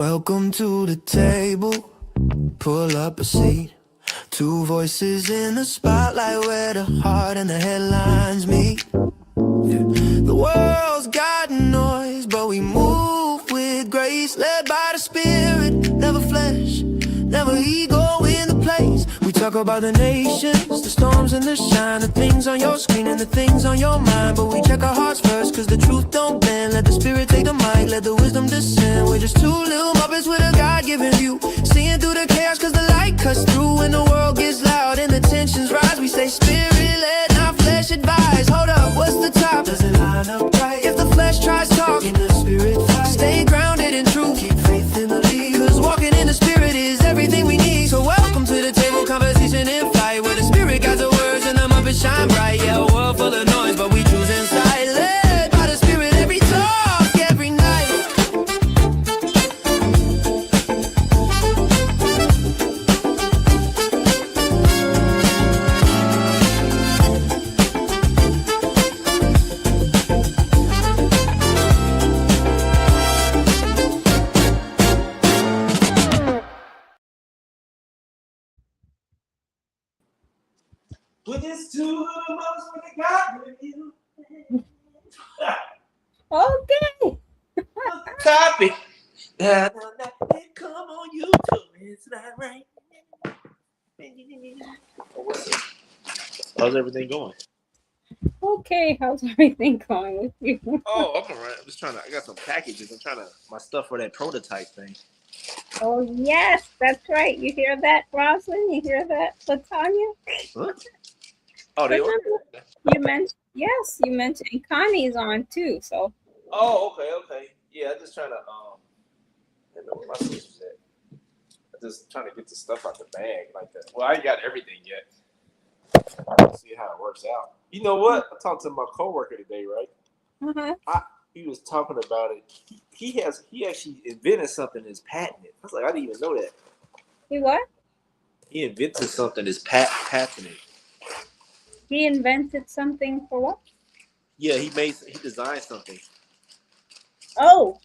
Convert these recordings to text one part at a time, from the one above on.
Welcome to the table, pull up a seat. Two voices in the spotlight where the heart and the headlines meet. Yeah. The world's got noise, but we move with grace, led by the Spirit, never flesh, never ego in the place. We talk about the nations, the storms and the shine, the things on your screen and the things on your mind. But we check our hearts first, cause the truth don't bend. Let the Spirit take the mic, let the wisdom descend. We're just two little Muppets with a God-given view, seeing through the chaos cause the light cuts through. When the world gets loud and the tensions rise, we say Spirit-led, not flesh advice. Hold up, what's the top? Does it line up right? If the flesh tries talking, the Spirit fight. Stay grounded in truth, keep faith in the lead, cause walking in the Spirit is everything we need. So welcome to the table, conversation in flight, where the Spirit guides the words and the Muppets shine bright. Yeah, a world full of noise, but we choose inside, led by the Spirit every talk, every night. With this two little Muppets with a God review. Okay. Copy. Come on, YouTube. It's not right. How's everything going? Okay, how's everything going with you? Oh, I'm alright. I'm just trying to. I got some packages. I'm trying to my stuff for that prototype thing. Oh yes, that's right. You hear that, Rosalind? You hear that, Latanya? Huh? Oh, they Remember, you mentioned Connie's on too. So. Oh, okay. Yeah, I'm just trying to I don't know where my sister's at. I'm just trying to get the stuff out the bag like that. Well, I ain't got everything yet. See how it works out. You know what? I talked to my coworker today, right? He was talking about it. He actually invented something that's patented. I was like, I didn't even know that. He what? He invented something that's patented. He invented something for what? Yeah, he designed something. Oh.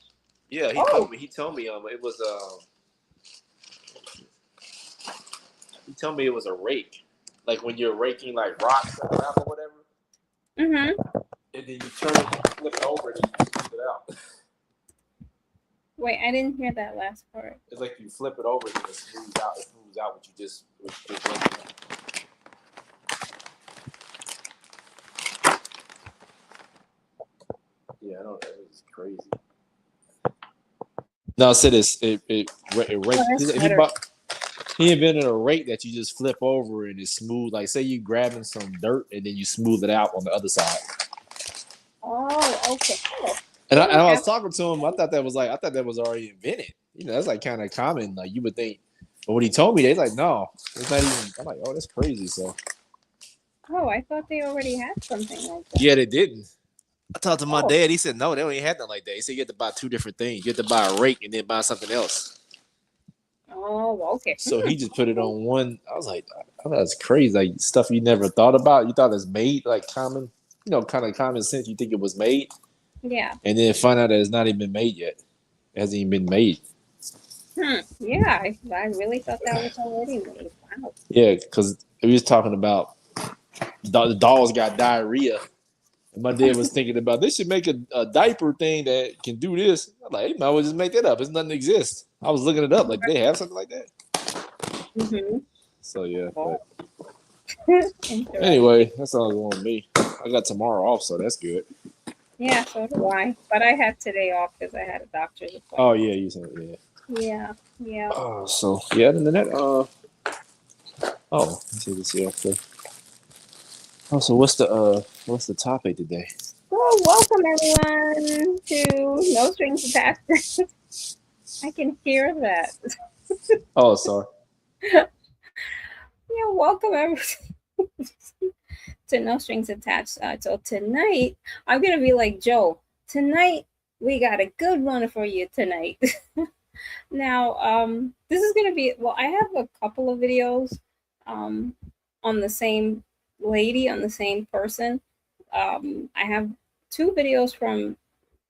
Yeah, he told me it was he told me it was a rake. Like when you're raking like rocks or gravel or whatever. Mm-hmm. And then you turn it, flip it over, and you smooth it out. Wait, I didn't hear that last part. It's like you flip it over and it smooths out. It smooths out what you just Yeah, I know that is crazy. No, I said he invented a rake that you just flip over and it's smooth. Like say you grabbing some dirt and then you smooth it out on the other side. Oh, okay. And I was talking to him. I thought that was already invented. You know, that's like kind of common. Like you would think. But when he told me, they're like, no, it's not even. I'm like, oh, that's crazy. So. Oh, I thought they already had something like that. Yeah, they didn't. I talked to my dad. He said, no, they don't even have nothing like that. He said you have to buy two different things. You have to buy a rake and then buy something else. Oh, okay. So he just put it on one. I was like, oh, that's crazy. Like stuff you never thought about. You thought it's made like common, kind of common sense. You think it was made. Yeah. And then find out that it's not even made yet. It hasn't even been made. Yeah, I really thought that was already made. Wow. Yeah, because we was talking about the dogs got diarrhea. And my dad was thinking about they should make a diaper thing that can do this. I'm like, you might as well just make that up. It's nothing exists. I was looking it up. Like, they have something like that? Mm-hmm. So, yeah. But anyway, that's all going on me. I got tomorrow off, so that's good. Yeah, so do I. But I had today off because I had a doctor's appointment. Oh, yeah, you said it, yeah. Yeah. So, yeah, other than that, let's see this here. Oh, so what's the topic today? Well, welcome everyone to No Strings Attached. I can hear that. Oh, sorry. Yeah, welcome everyone to No Strings Attached. So tonight, I'm gonna be like Joe. Tonight we got a good one for you tonight. Now, this is gonna be I have a couple of videos on the same lady, on the same person. I have 2 videos from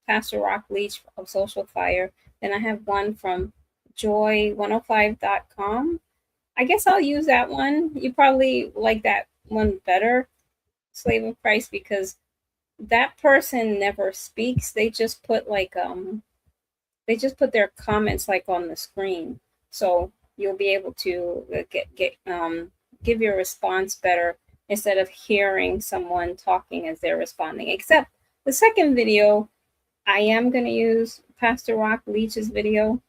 Pastor Rock Leach of Social Fire. Then I have one from joy105.com. I guess I'll use that one. You probably like that one better, Slave of Christ, because that person never speaks. They just put their comments like on the screen. So you'll be able to give your response better instead of hearing someone talking as they're responding. Except the second video, I am going to use Pastor Rock Leach's video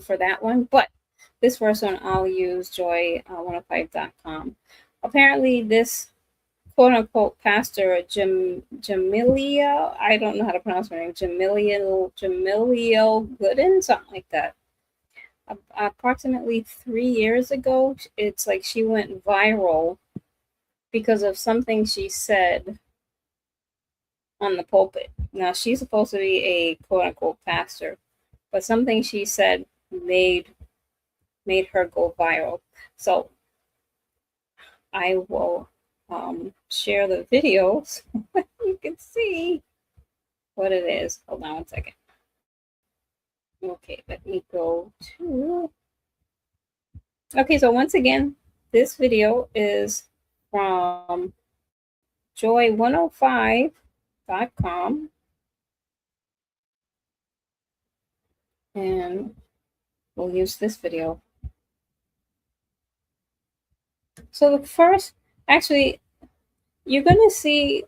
for that one, but this first one I'll use joy105.com. Apparently this quote unquote pastor Jameliah, I don't know how to pronounce her name, Jameliah Gooden, something like that. Approximately 3 years ago, it's like she went viral because of something she said on the pulpit. Now she's supposed to be a quote unquote pastor, but something she said made her go viral. So I will share the video so you can see what it is. Hold on 1 second. Okay, let me go to. Okay, so once again, this video is from joy105.com. And we'll use this video. So the first, actually, you're going to see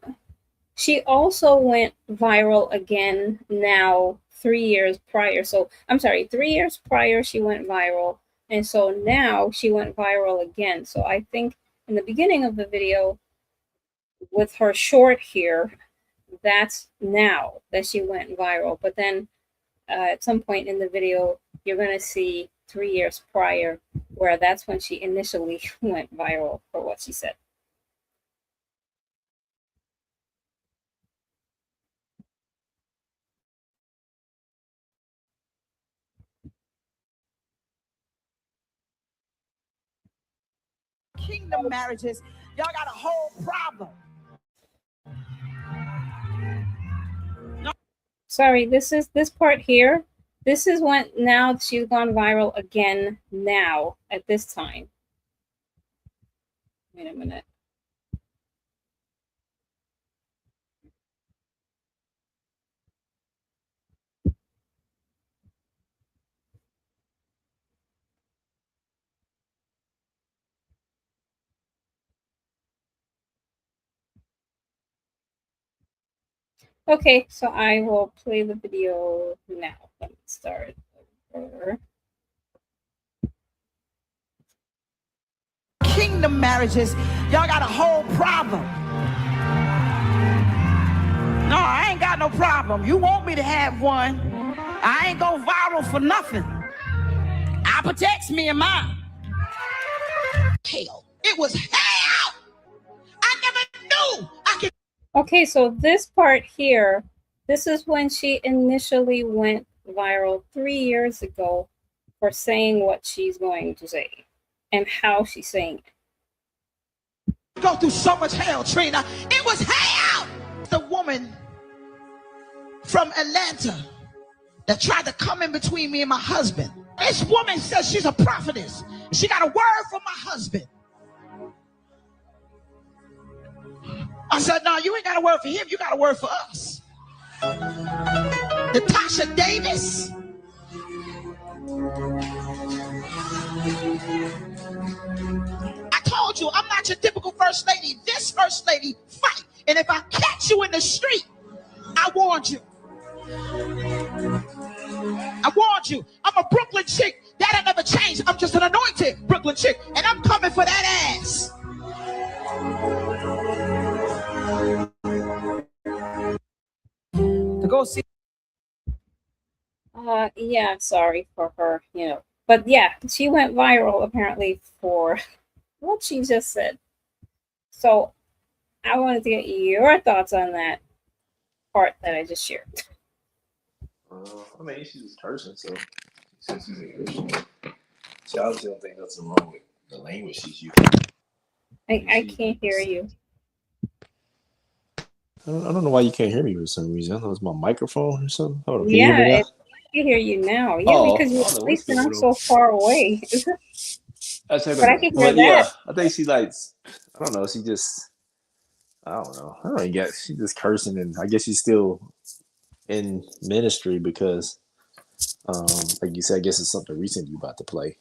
she also went viral again now 3 years prior. So I'm sorry, 3 years prior she went viral. And so now she went viral again. So I think in the beginning of the video with her short here, that's now that she went viral. But then at some point in the video, you're going to see 3 years prior, where that's when she initially went viral for what she said. Kingdom marriages, y'all got a whole problem. Sorry, this part here. This is when now she's gone viral again now at this time. Wait a minute. Okay, so I will play the video now. Let me start over. Kingdom marriages, y'all got a whole problem. No, I ain't got no problem. You want me to have one. I ain't go viral for nothing. I protects me and mine. Hell, it was hell. I never knew I could. Okay, so this part here, this is when she initially went viral 3 years ago for saying what she's going to say and how she's saying it. Go through so much hell, Trina. It was hell. The woman from Atlanta that tried to come in between me and my husband. This woman says she's a prophetess. She got a word for my husband. I said, no, you ain't got a word for him. You got a word for us. Natasha Davis. I told you, I'm not your typical first lady. This first lady fight. And if I catch you in the street, I warned you. I warned you. I'm a Brooklyn chick. That'll never change. I'm just an anointed Brooklyn chick. And I'm coming for that ass. To go see. Yeah, sorry for her, But yeah, she went viral apparently for what she just said. So I wanted to get your thoughts on that part that I just shared. I mean, she's a person, so since she's a Christian, she obviously don't think nothing wrong with the language she's using. I can't hear you. I don't know why you can't hear me for some reason. I don't know, it's my microphone or something. Hold on, can Yeah, you hear me now? can hear you now. Yeah, Oh, because I you're don't know what's placing going I'm on. so far away. That's her. But I can hear But yeah, that. I think she likes. I don't know. She just. I don't know. I don't get. She just cursing, and I guess she's still in ministry because, like you said, I guess it's something recent you about to play.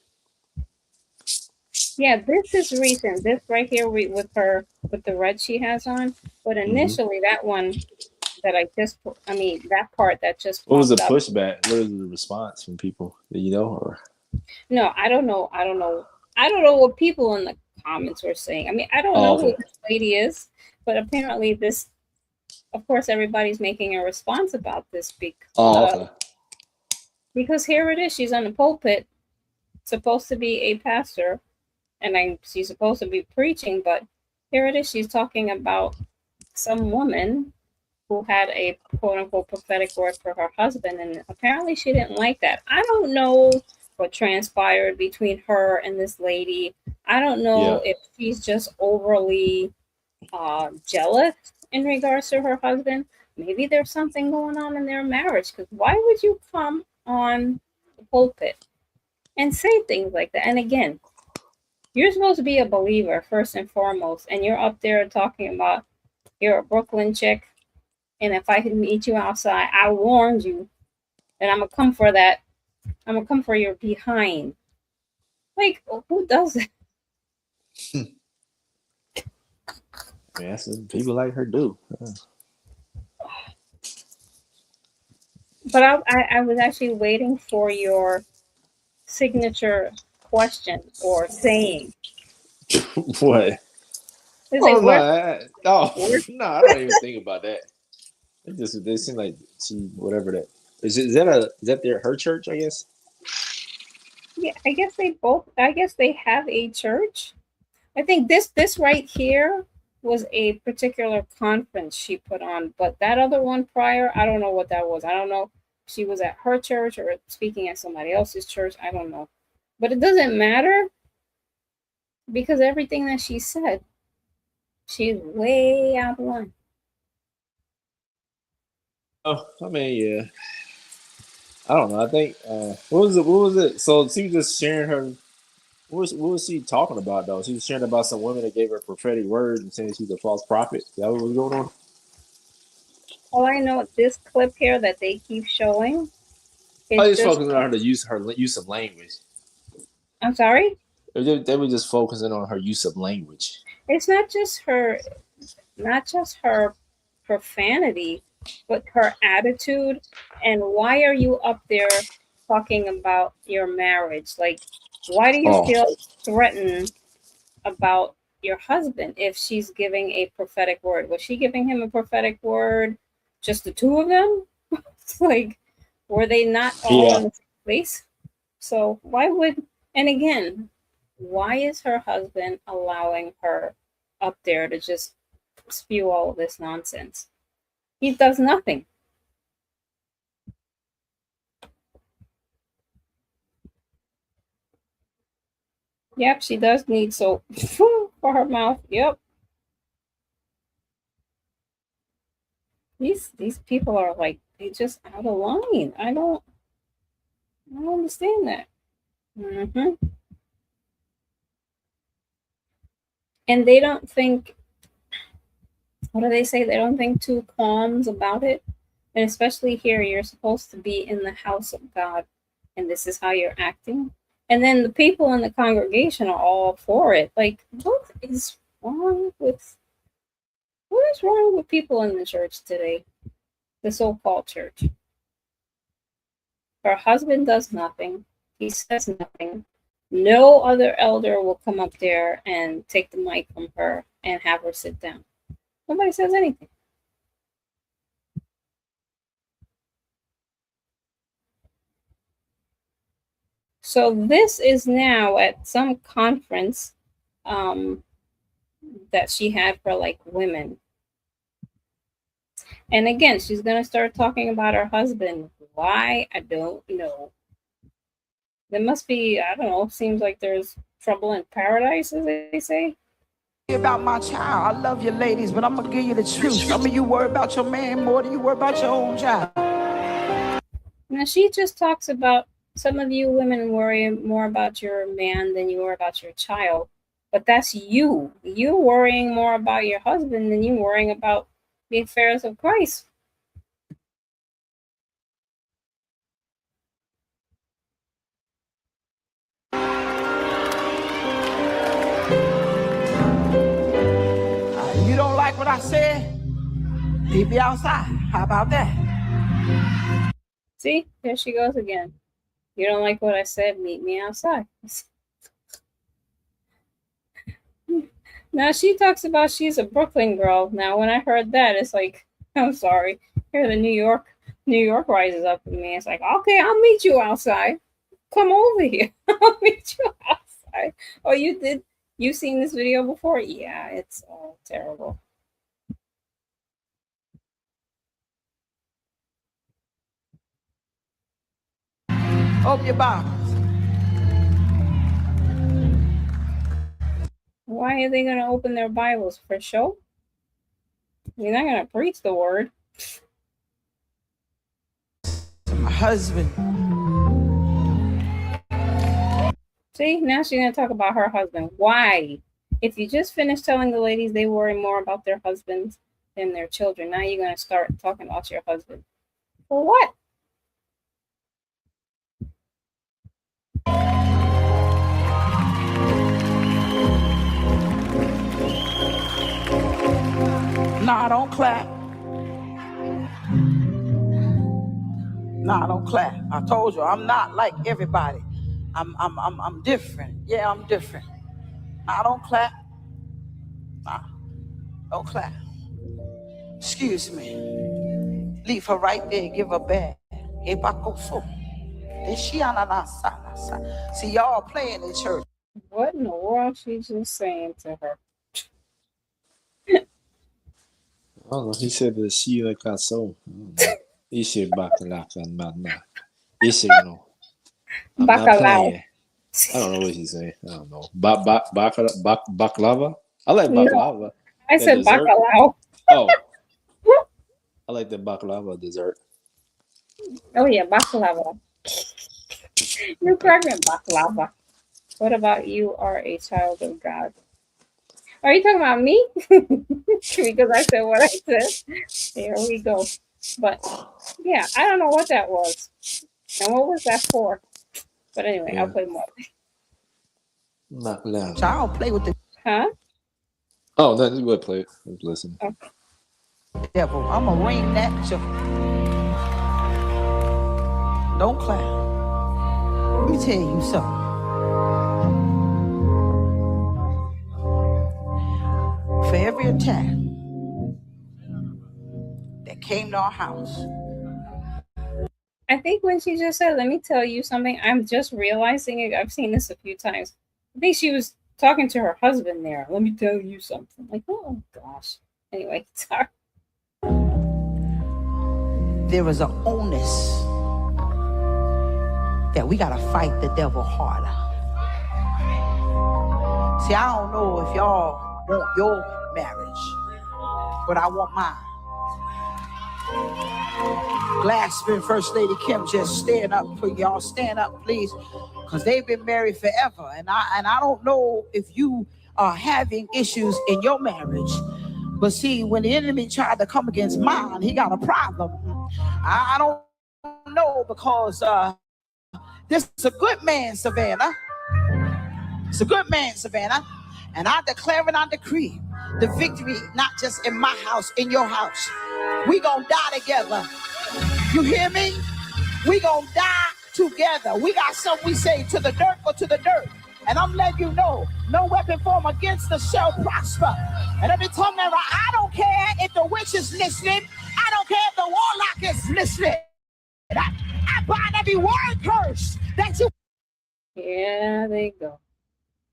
Yeah, this is recent. This right here with her with the red she has on. But initially, that one that I mean, that part that just What was the popped up. pushback? What was the response from people? Do you know? Or No, I don't know. I don't know. I don't know what people in the comments were saying. I mean, I don't oh, know who okay. this lady is, but apparently this, of course, everybody's making a response about this Oh, okay. because here it is. She's on the pulpit, supposed to be a pastor, and she's supposed to be preaching, but here it is. She's talking about some woman who had a quote unquote prophetic word for her husband, and apparently she didn't like that. I don't know what transpired between her and this lady. I don't know Yeah. if she's just overly jealous in regards to her husband. Maybe there's something going on in their marriage, because why would you come on the pulpit and say things like that? And again, you're supposed to be a believer first and foremost, and you're up there talking about you're a Brooklyn chick, and if I can meet you outside, I warned you, and I'm gonna come for that. I'm gonna come for your behind. Like, who does that? Yeah, some people like her do. But I was actually waiting for your signature question or saying. What? Is Oh it no! where? No! I don't even think about that. They seem like she whatever that is that her church? I guess. Yeah, I guess they both. I guess they have a church. I think this right here was a particular conference she put on, but that other one prior, I don't know what that was. I don't know if she was at her church or speaking at somebody else's church. I don't know. But it doesn't matter because everything that she said, she's way out of line. Oh, I mean, yeah. I don't know. I think what was it? What was it? So she was just sharing her. What was she talking about though? She was sharing about some women that gave her prophetic words and saying she's a false prophet. Is that what was going on? All I know, this clip here that they keep showing I is was just just, focusing on her to use her use of language. I'm sorry, They were just focusing on her use of language. it's not just her profanity, but her attitude. And why are you up there talking about your marriage? Like, why do you Oh, feel threatened about your husband if she's giving a prophetic word? Was she giving him a prophetic word, just the two of them? Like, were they not all yeah. in the same place? So why would, and again, why is her husband allowing her up there to just spew all of this nonsense? He does nothing. Yep, she does need soap for her mouth. Yep. These people are like, they just out of line. I don't understand that. And they don't think, what do they say? They don't think two qualms about it. And especially here, you're supposed to be in the house of God, and this is how you're acting. And then the people in the congregation are all for it. Like, what is wrong with people in the church today? The so-called church. Her husband does nothing. He says nothing. No other elder will come up there and take the mic from her and have her sit down. Nobody says anything. So this is now at some conference that she had for like women. And again, she's going to start talking about her husband. Why? I don't know. There must be, I don't know, seems like there's trouble in paradise, as they say. About my child, I love you ladies, but I'm gonna give you the truth. Some of you worry about your man more than you worry about your own child. Now she just talks about some of you women worry more about your man than you worry about your child. But that's you. You worrying more about your husband than you worrying about the affairs of Christ. You don't like what I said? Meet me outside. How about that? See, there she goes again. You don't like what I said? Meet me outside. Now she talks about she's a Brooklyn girl. Now when I heard that, it's like, I'm sorry. Here the New York rises up in me. It's like, okay, I'll meet you outside. Come over here. I'll meet you outside. Oh, you did? You seen this video before? Yeah, it's terrible. Open your Bibles. Why are they going to open their Bibles? For show? You're not going to preach the word. My husband. See, now she's going to talk about her husband. Why? If you just finished telling the ladies they worry more about their husbands than their children, now you're going to start talking about your husband. For what? Nah, don't clap. Nah, don't clap. I told you, I'm not like everybody. I'm different. Yeah, I'm different. Nah, don't clap. Nah, don't clap. Excuse me. Leave her right there. Give her back. See, y'all playing in church. What in the world she's just saying to her? I don't know. He said that she like got so. He said bakalaka man. He said no. I'm not playing. I don't know what he's saying. I don't know. Baklava. I like baklava. No, I That said dessert. bacalao. Oh, I like the baklava dessert. Oh yeah, baklava. You're pregnant, baklava. What about you are a child of God? Are you talking about me? Because I said what I said. There we go. But yeah, I don't know what that was. And what was that for? But anyway, Yeah. I'll play more. Baklava. I don't play with the Huh? Oh, no, you would play it. Let's listen. Okay. devil. I'm gonna ring that. Don't clap. Let me tell you something. For every attack that came to our house, I think when she just said, let me tell you something, I'm just realizing it. I've seen this a few times. I think she was talking to her husband there. Let me tell you something. Like, oh gosh. Anyway, sorry. there is an onus that we gotta fight the devil harder. See, I don't know if y'all want your marriage, but I want mine. Glassman First Lady Kim just stand up. Y'all stand up, please, because they've been married forever. And I don't know if you are having issues in your marriage, but see, when the enemy tried to come against mine, he got a problem. I don't know, because this is a good man, Savannah. It's a good man, Savannah. And I declare and I decree the victory, not just in my house, in your house. We gonna die together. You hear me? We gonna die together. We got something we say, to the dirt or to the dirt. And I'm letting you know, no weapon formed against us shall prosper. And every tongue that I don't care if the witch is listening. I don't care if the warlock is listening. I bind every word curse that you. Yeah, there you go.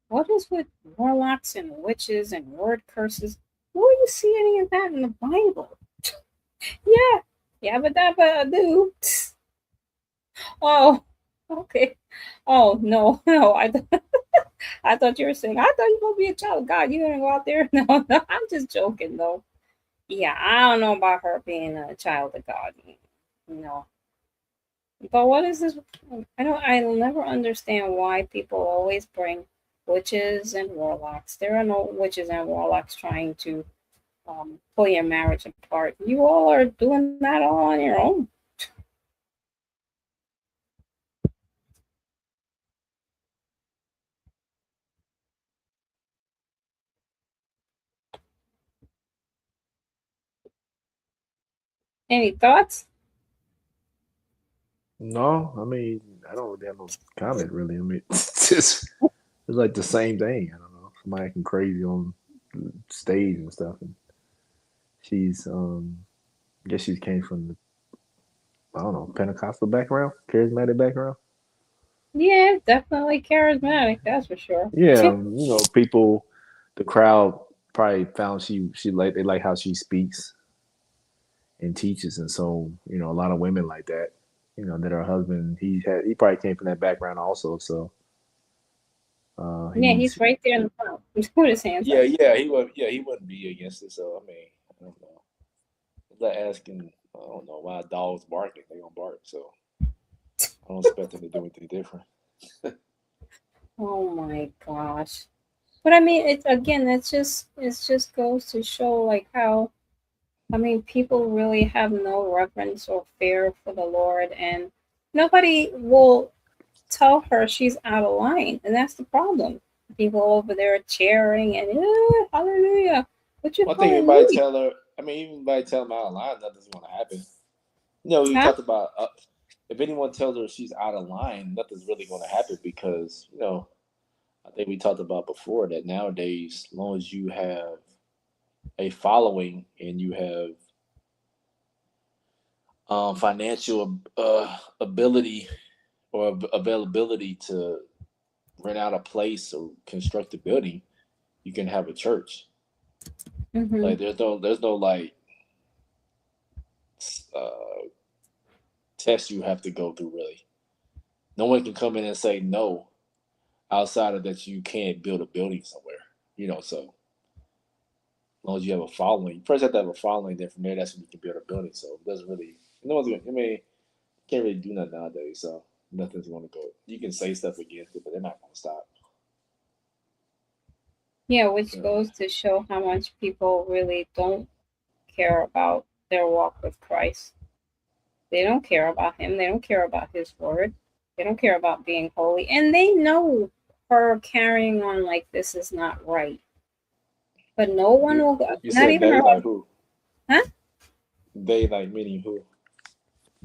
What is with warlocks and witches and word curses? Where do you see any of that in the Bible? Yeah. Yabba dabba do. Oh, okay. Oh no, no. I thought you were saying. I thought you were gonna be a child of God. You're gonna go out there. No, no. I'm just joking though. Yeah, I don't know about her being a child of God. No. But what is this? I'll never understand why people always bring witches and warlocks. There are no witches and warlocks trying to pull your marriage apart. You all are doing that all on your own. Any thoughts? No, I mean, I don't really have no comment really. I mean, it's like the same thing. I don't know. Somebody acting crazy on stage and stuff. And she's, I guess she came from the, I don't know, Pentecostal background, charismatic background. Yeah, definitely charismatic, that's for sure. Yeah, people, the crowd probably found she like they like how she speaks and teaches, and so a lot of women like that. That her husband he probably came from that background also, so Yeah, he's he's right there in the front with his hands yeah up. he wouldn't be against it. So I mean, I don't know. It's like asking, I don't know why dogs barking. They gonna bark, so I don't expect them to do anything different. Oh my gosh. But I mean, it's again, it just goes to show like how I mean, people really have no reverence or fear for the Lord, and nobody will tell her she's out of line, and that's the problem. People over there cheering and hallelujah. What you One thing everybody hallelujah? tell her, I mean, even everybody tell them out of line, nothing's gonna happen. We Huh? talked about if anyone tells her she's out of line, nothing's really gonna happen because I think we talked about before that nowadays, as long as you have a following and you have financial ability or availability to rent out a place or construct a building, you can have a church. Mm-hmm. Like there's no like uh, test you have to go through really. No one can come in and say no outside of that you can't build a building somewhere. So as long as you have a following, you first have to have a following. Then from there, that's when you can build a building. So it doesn't really, no one's gonna. I mean, can't really do nothing nowadays. So nothing's gonna go. You can say stuff against it, but they're not gonna stop. Yeah, which So, goes to show how much people really don't care about their walk with Christ. They don't care about him. They don't care about his word. They don't care about being holy. And they know her carrying on like this is not right. But no one will go, you not said even they her like husband. who? Huh? They like meaning who?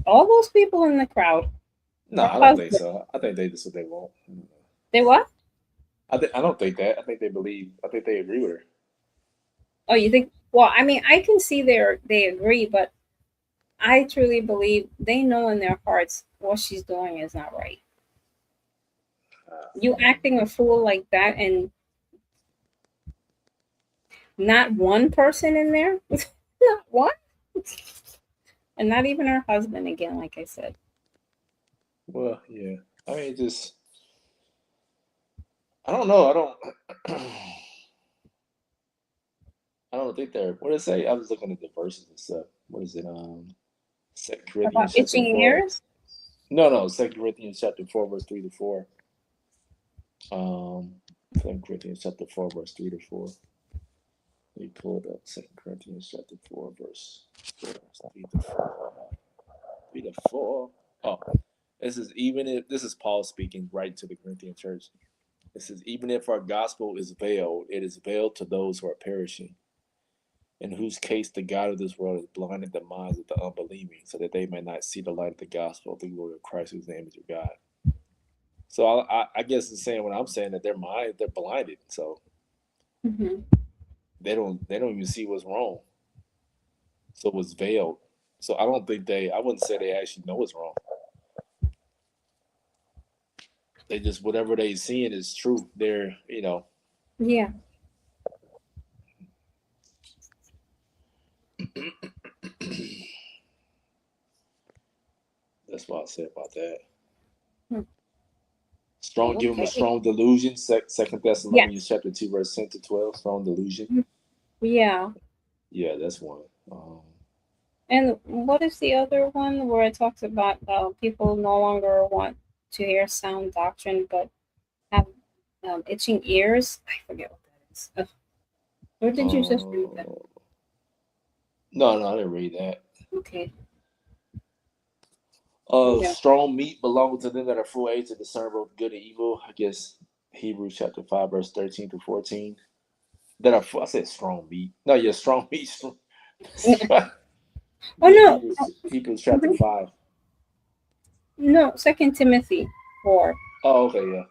All those people in the crowd. No, Her I don't think husband. so. I think they just what they want. They what? I don't think that. I think they believe. I think they agree with her. Oh, you think well, I mean, I can see they agree, but I truly believe they know in their hearts what she's doing is not right. You acting a fool like that and not one person in there? Not one? And not even her husband again, like I said. Well, yeah. I mean, just I don't know. I don't. I don't think they're. What did it say? I was looking at the verses and stuff. What is it? Second About Corinthians chapter itching 4. ears? No. Second Corinthians chapter 4, verse 3-4. Um, Second Corinthians chapter 4, verse 3-4. Let me pull it up. Second Corinthians chapter 4, verse 3-4. 3-4. Oh, this is Paul speaking right to the Corinthian church. It says, even if our gospel is veiled, it is veiled to those who are perishing, in whose case the God of this world has blinded the minds of the unbelieving, so that they may not see the light of the gospel of the glory of Christ, whose name is your God. So I guess it's saying what I'm saying, that their minds, they're blinded, so Mm-hmm. they don't even see what's wrong. So it was veiled. So I wouldn't say they actually know what's wrong. They just whatever they seeing is true. They're. Yeah. That's what I say about that. Hmm. Strong, give them a Okay. strong delusion. Second Thessalonians Yes. chapter 2, verse 10-12. Strong delusion. Yeah. Yeah, that's one. And what is the other one where it talks about people no longer want to hear sound doctrine but have itching ears? I forget what that is. Where did you just read that? No, I didn't read that. Okay. Yeah. Strong meat belongs to them that are full age to discern both good and evil. I guess Hebrews chapter 5, verse 13 to 14. That are full, I said strong meat. No, yeah, strong meat. Oh Yeah, no. Hebrews chapter 5. No, 2 Timothy 4. Oh, okay, yeah.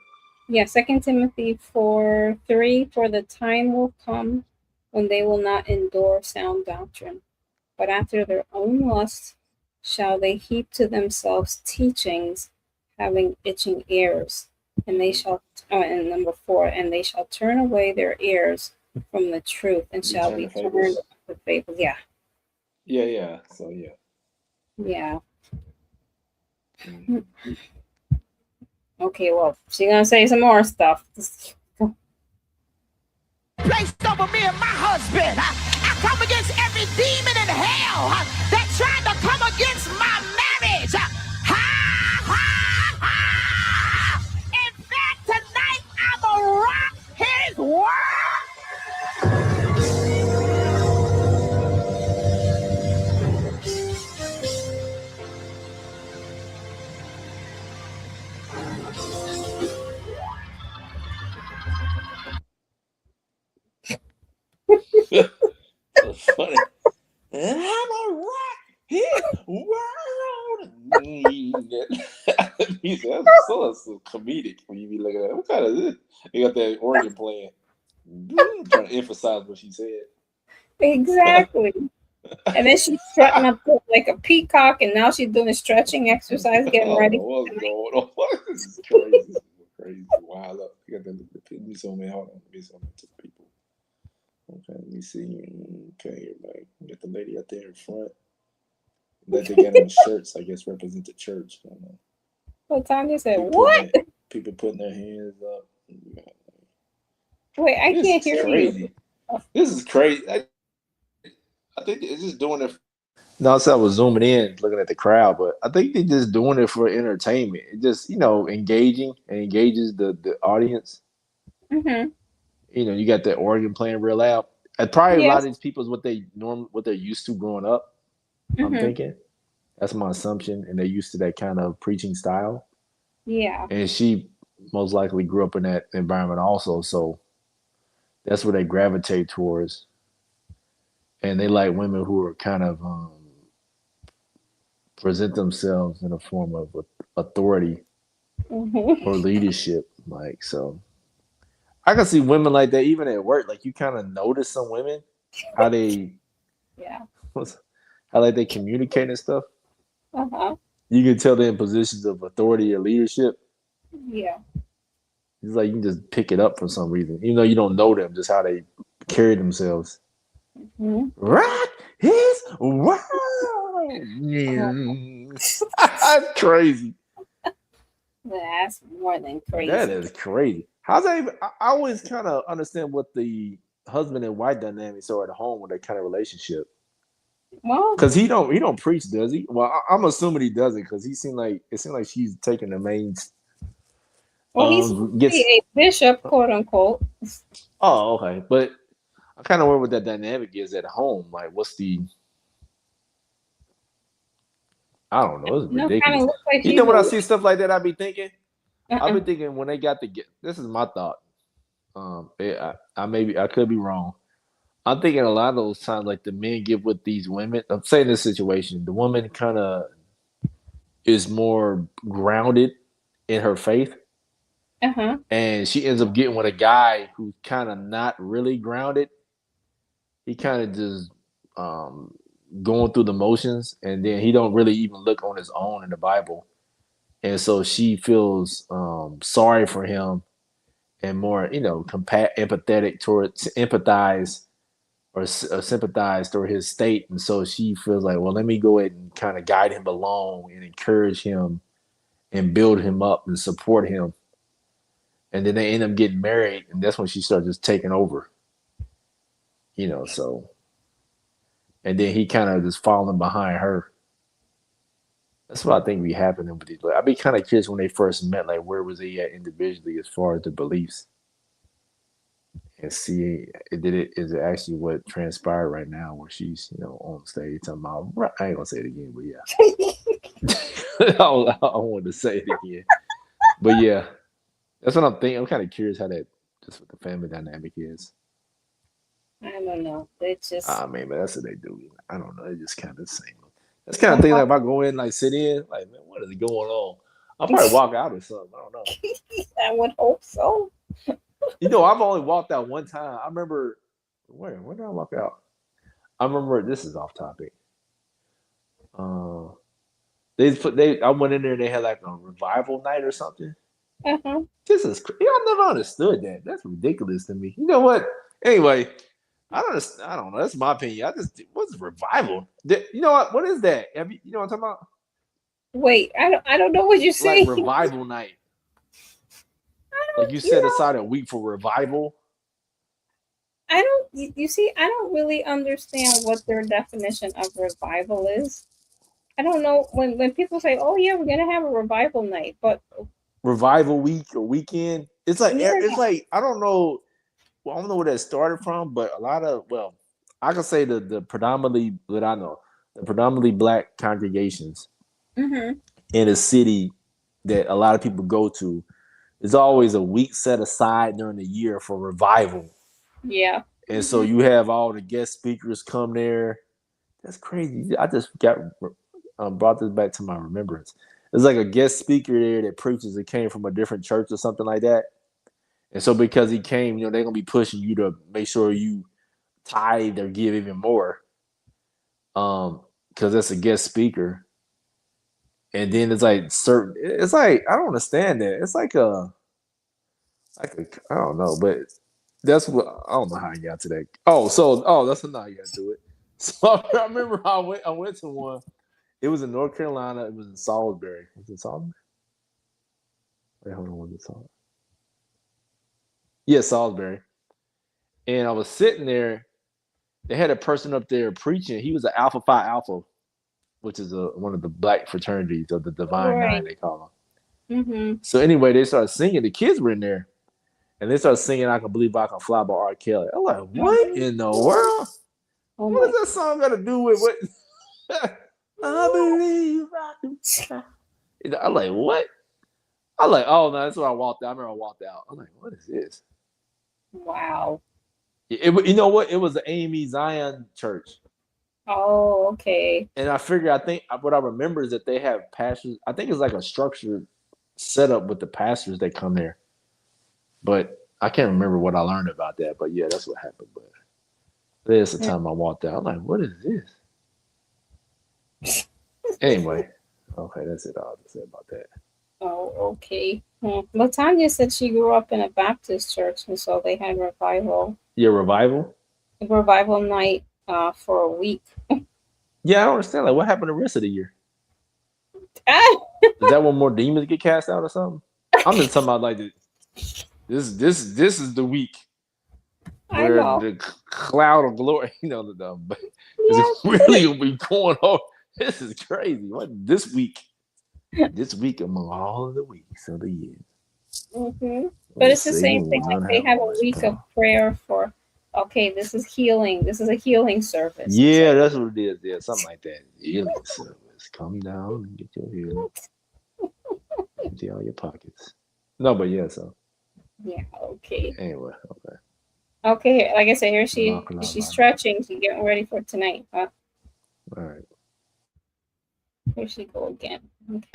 Yeah, 2 Timothy 4:3. For the time will come when they will not endure sound doctrine, but after their own lusts shall they heap to themselves teachings, having itching ears. And they shall, and number 4, and they shall turn away their ears from the truth and shall be turned to fables. Yeah. Yeah. So, yeah. Yeah. Okay, well, she's gonna say some more stuff. Placed over me and my husband. I come against every demon in hell that tried to come against my marriage. In fact, tonight I'm gonna rock his world. So funny. And I'm a rock his world. He's so comedic when you be looking at it. What kind of this? You got that organ playing. Trying to emphasize what she said. Exactly. And then she's strutting up like a peacock, and now she's doing a stretching exercise, getting ready. What's going on? This is crazy. This is crazy. Wild up. You got to let me so many. Hold on. Let me so many people. Okay, let me see. Okay, everybody. Get the lady out there in front. That they got on shirts, I guess, represent the church. I don't know. What time you said? What? People putting their hands up. Wait, I can't hear you. This is crazy. I think they're just doing it. No, I was zooming in, looking at the crowd, but I think they're just doing it for entertainment. It just, engaging and engages the audience. Mm-hmm. You got that organ playing real loud. And probably a lot of these people is what they're used to growing up. Mm-hmm. I'm thinking. That's my assumption, and they're used to that kind of preaching style. Yeah. And she most likely grew up in that environment also, so that's where they gravitate towards. And they like women who are kind of present themselves in a form of authority or leadership. Like, so I can see women like that even at work. Like, you kind of notice some women, how they how like they communicate and stuff. Uh-huh. You can tell they're in positions of authority or leadership. Yeah. It's like you can just pick it up for some reason, even though you don't know them, just how they carry themselves. Mm-hmm. Rock his world. That's crazy. That's more than crazy. That is crazy. How's that even? I always kind of understand what the husband and wife dynamics are at home with that kind of relationship. Well, because he don't preach, does he? Well, I'm assuming he doesn't, because it seemed like she's taking the main. Well, he's a bishop, quote unquote. Oh, okay, but I kind of wonder what that dynamic is at home. Like, what's the? I don't know. It's ridiculous. Like when I see stuff like that, I be thinking. I've been thinking when they got to get. This is my thought. I could be wrong. I'm thinking a lot of those times, like, the men get with these women. I'm saying this situation, the woman kind of is more grounded in her faith. Uh-huh. And she ends up getting with a guy who's kind of not really grounded. He kind of just going through the motions, and then he don't really even look on his own in the Bible. And so she feels sorry for him and more, empathetic towards empathize or sympathize toward his state. And so she feels like, well, let me go ahead and kind of guide him along and encourage him and build him up and support him. And then they end up getting married, and that's when she starts just taking over. So and then he kind of just falling behind her. That's what I think be happening with these. Like, I'd be kind of curious when they first met, like where was he at individually as far as the beliefs, and see is it actually what transpired right now where she's on stage talking about. I ain't gonna say it again, but yeah, I wanted to say it again, but yeah, that's what I'm thinking. I'm kind of curious how that just what the family dynamic is. I don't know. It's just. I mean, but that's what they do. I don't know. It's just kind of the same. That's kind of thing. Like if I go in, like sit in, like man, what is going on? I'll probably walk out or something. I don't know. I would hope so. I've only walked out one time. I remember when did I walk out? I remember this is off topic. I went in there and they had like a revival night or something. Uh-huh. This is I never understood that. That's ridiculous to me. You know what? Anyway, I don't know. That's my opinion. What's revival? You know what? What is that? You know what I'm talking about? Wait, I don't know what you're saying. Like revival night. Like you set aside a week for revival. You see, I don't really understand what their definition of revival is. I don't know when people say, "Oh yeah, we're gonna have a revival night," but revival week or weekend. It's like I don't know. Well, I don't know where that started from, but a lot of I can say the predominantly that I know, the predominantly black congregations in a city that a lot of people go to, is always a week set aside during the year for revival. Yeah. And so you have all the guest speakers come there. That's crazy. I just brought this back to my remembrance. There's like a guest speaker there that preaches that came from a different church or something like that. And so because he came, they're going to be pushing you to make sure you tithe or give even more. Because that's a guest speaker. And then it's like I don't understand that. It's like I don't know, but that's what I don't know how I got to that. That's not how I got to it. So I remember I went to one. It was in North Carolina. It was in Salisbury. Was it Salisbury? Wait, hold on. Was it Salisbury? Yeah, Salisbury. And I was sitting there. They had a person up there preaching. He was an Alpha Phi Alpha, which is one of the black fraternities of the Divine Nine, they call them. Mm-hmm. So anyway, they started singing. The kids were in there. And they started singing "I Can Believe I Can Fly" by R. Kelly. I'm like, what in the world? What does that song got to do with what? I believe I can fly. I'm like, what? I'm like, oh, no, that's why I walked out. I remember I walked out. I'm like, what is this? Wow. You know what? It was the AME Zion Church. Oh, okay. And I think what I remember is that they have pastors. I think it's like a structured setup with the pastors that come there. But I can't remember what I learned about that. But yeah, that's what happened. But there's the time I walked out. I'm like, what is this? Anyway, okay, that's it. All to say about that. Oh, okay. Latanya said she grew up in a Baptist church, and so they had revival. Yeah, revival? Revival night for a week. Yeah, I don't understand. Like, what happened the rest of the year? Is that when more demons get cast out or something? I'm just talking about like this is the week where the cloud of glory, but it's really be going on. This is crazy. What this week? This week among all of the weeks of the year. Mm-hmm. But it's the same thing. Like they have a week of prayer for. Okay, this is healing. This is a healing service. Yeah, that's what it is. Yeah, something like that. Healing service. Come down and get your healing. Empty all your pockets. No, but yeah, so. Yeah, okay. Anyway, okay. Okay, like I said, here she's stretching. She's getting ready for tonight, huh? All right. Here she go again. Okay.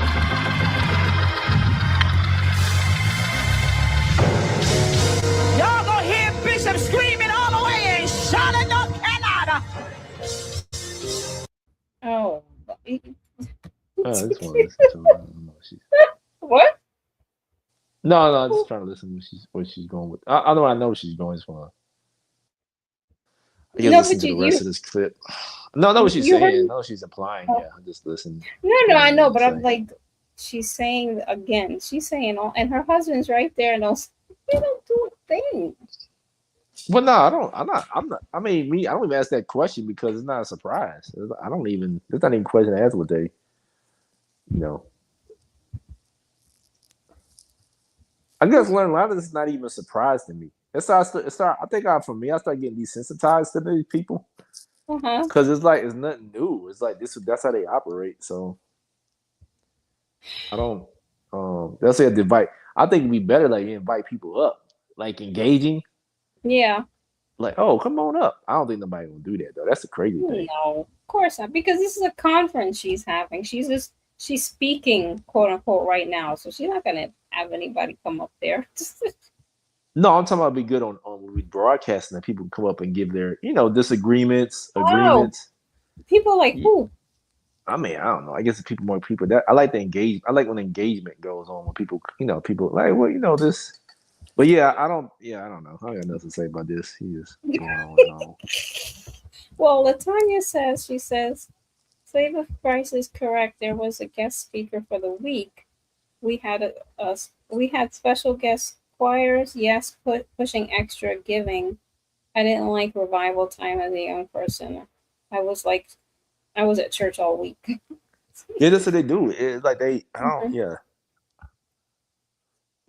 Y'all gonna hear Bishop screaming all the way in Charlotte, North Carolina. Oh. I just want to listen to her. I don't know What? No, I'm just trying to listen to what she's going with. I know where she's going. I can listen to the rest of this clip. No, I know what she's saying. I know what she's implying. Yeah, I'm just listening. No, I know, but I'm like, she's saying again. She's saying, and her husband's right there, and they don't do a thing. Well, no, I don't. I'm not. I mean, me. I don't even ask that question because it's not a surprise. I don't even. It's not even a question to ask what they. You know. I guess learning a lot of this is not even a surprise to me. I think for me, I start getting desensitized to these people because it's like it's nothing new. It's like this. That's how they operate. So I don't. They'll say invite. I think it'd be better like you invite people up, like engaging. Yeah. Like, oh, come on up. I don't think nobody will do that though. That's the crazy thing. No, of course not. Because this is a conference she's having. She's speaking, quote unquote, right now. So she's not gonna have anybody come up there. No, I'm talking about it'd be good on when we broadcasting that people come up and give their, disagreements, agreements. People like who? I mean, I don't know. I guess it's more people that I like the engage. I like when engagement goes on when people, people like, well, this. But yeah, I don't know. I don't got nothing to say about this. He just going on and on. Well, Latanya says, Slave of Christ is correct. There was a guest speaker for the week. We had we had special guest choirs. Yes, pushing extra giving. I didn't like revival time as a young person. I was at church all week. Yeah, that's what they do. It's like yeah.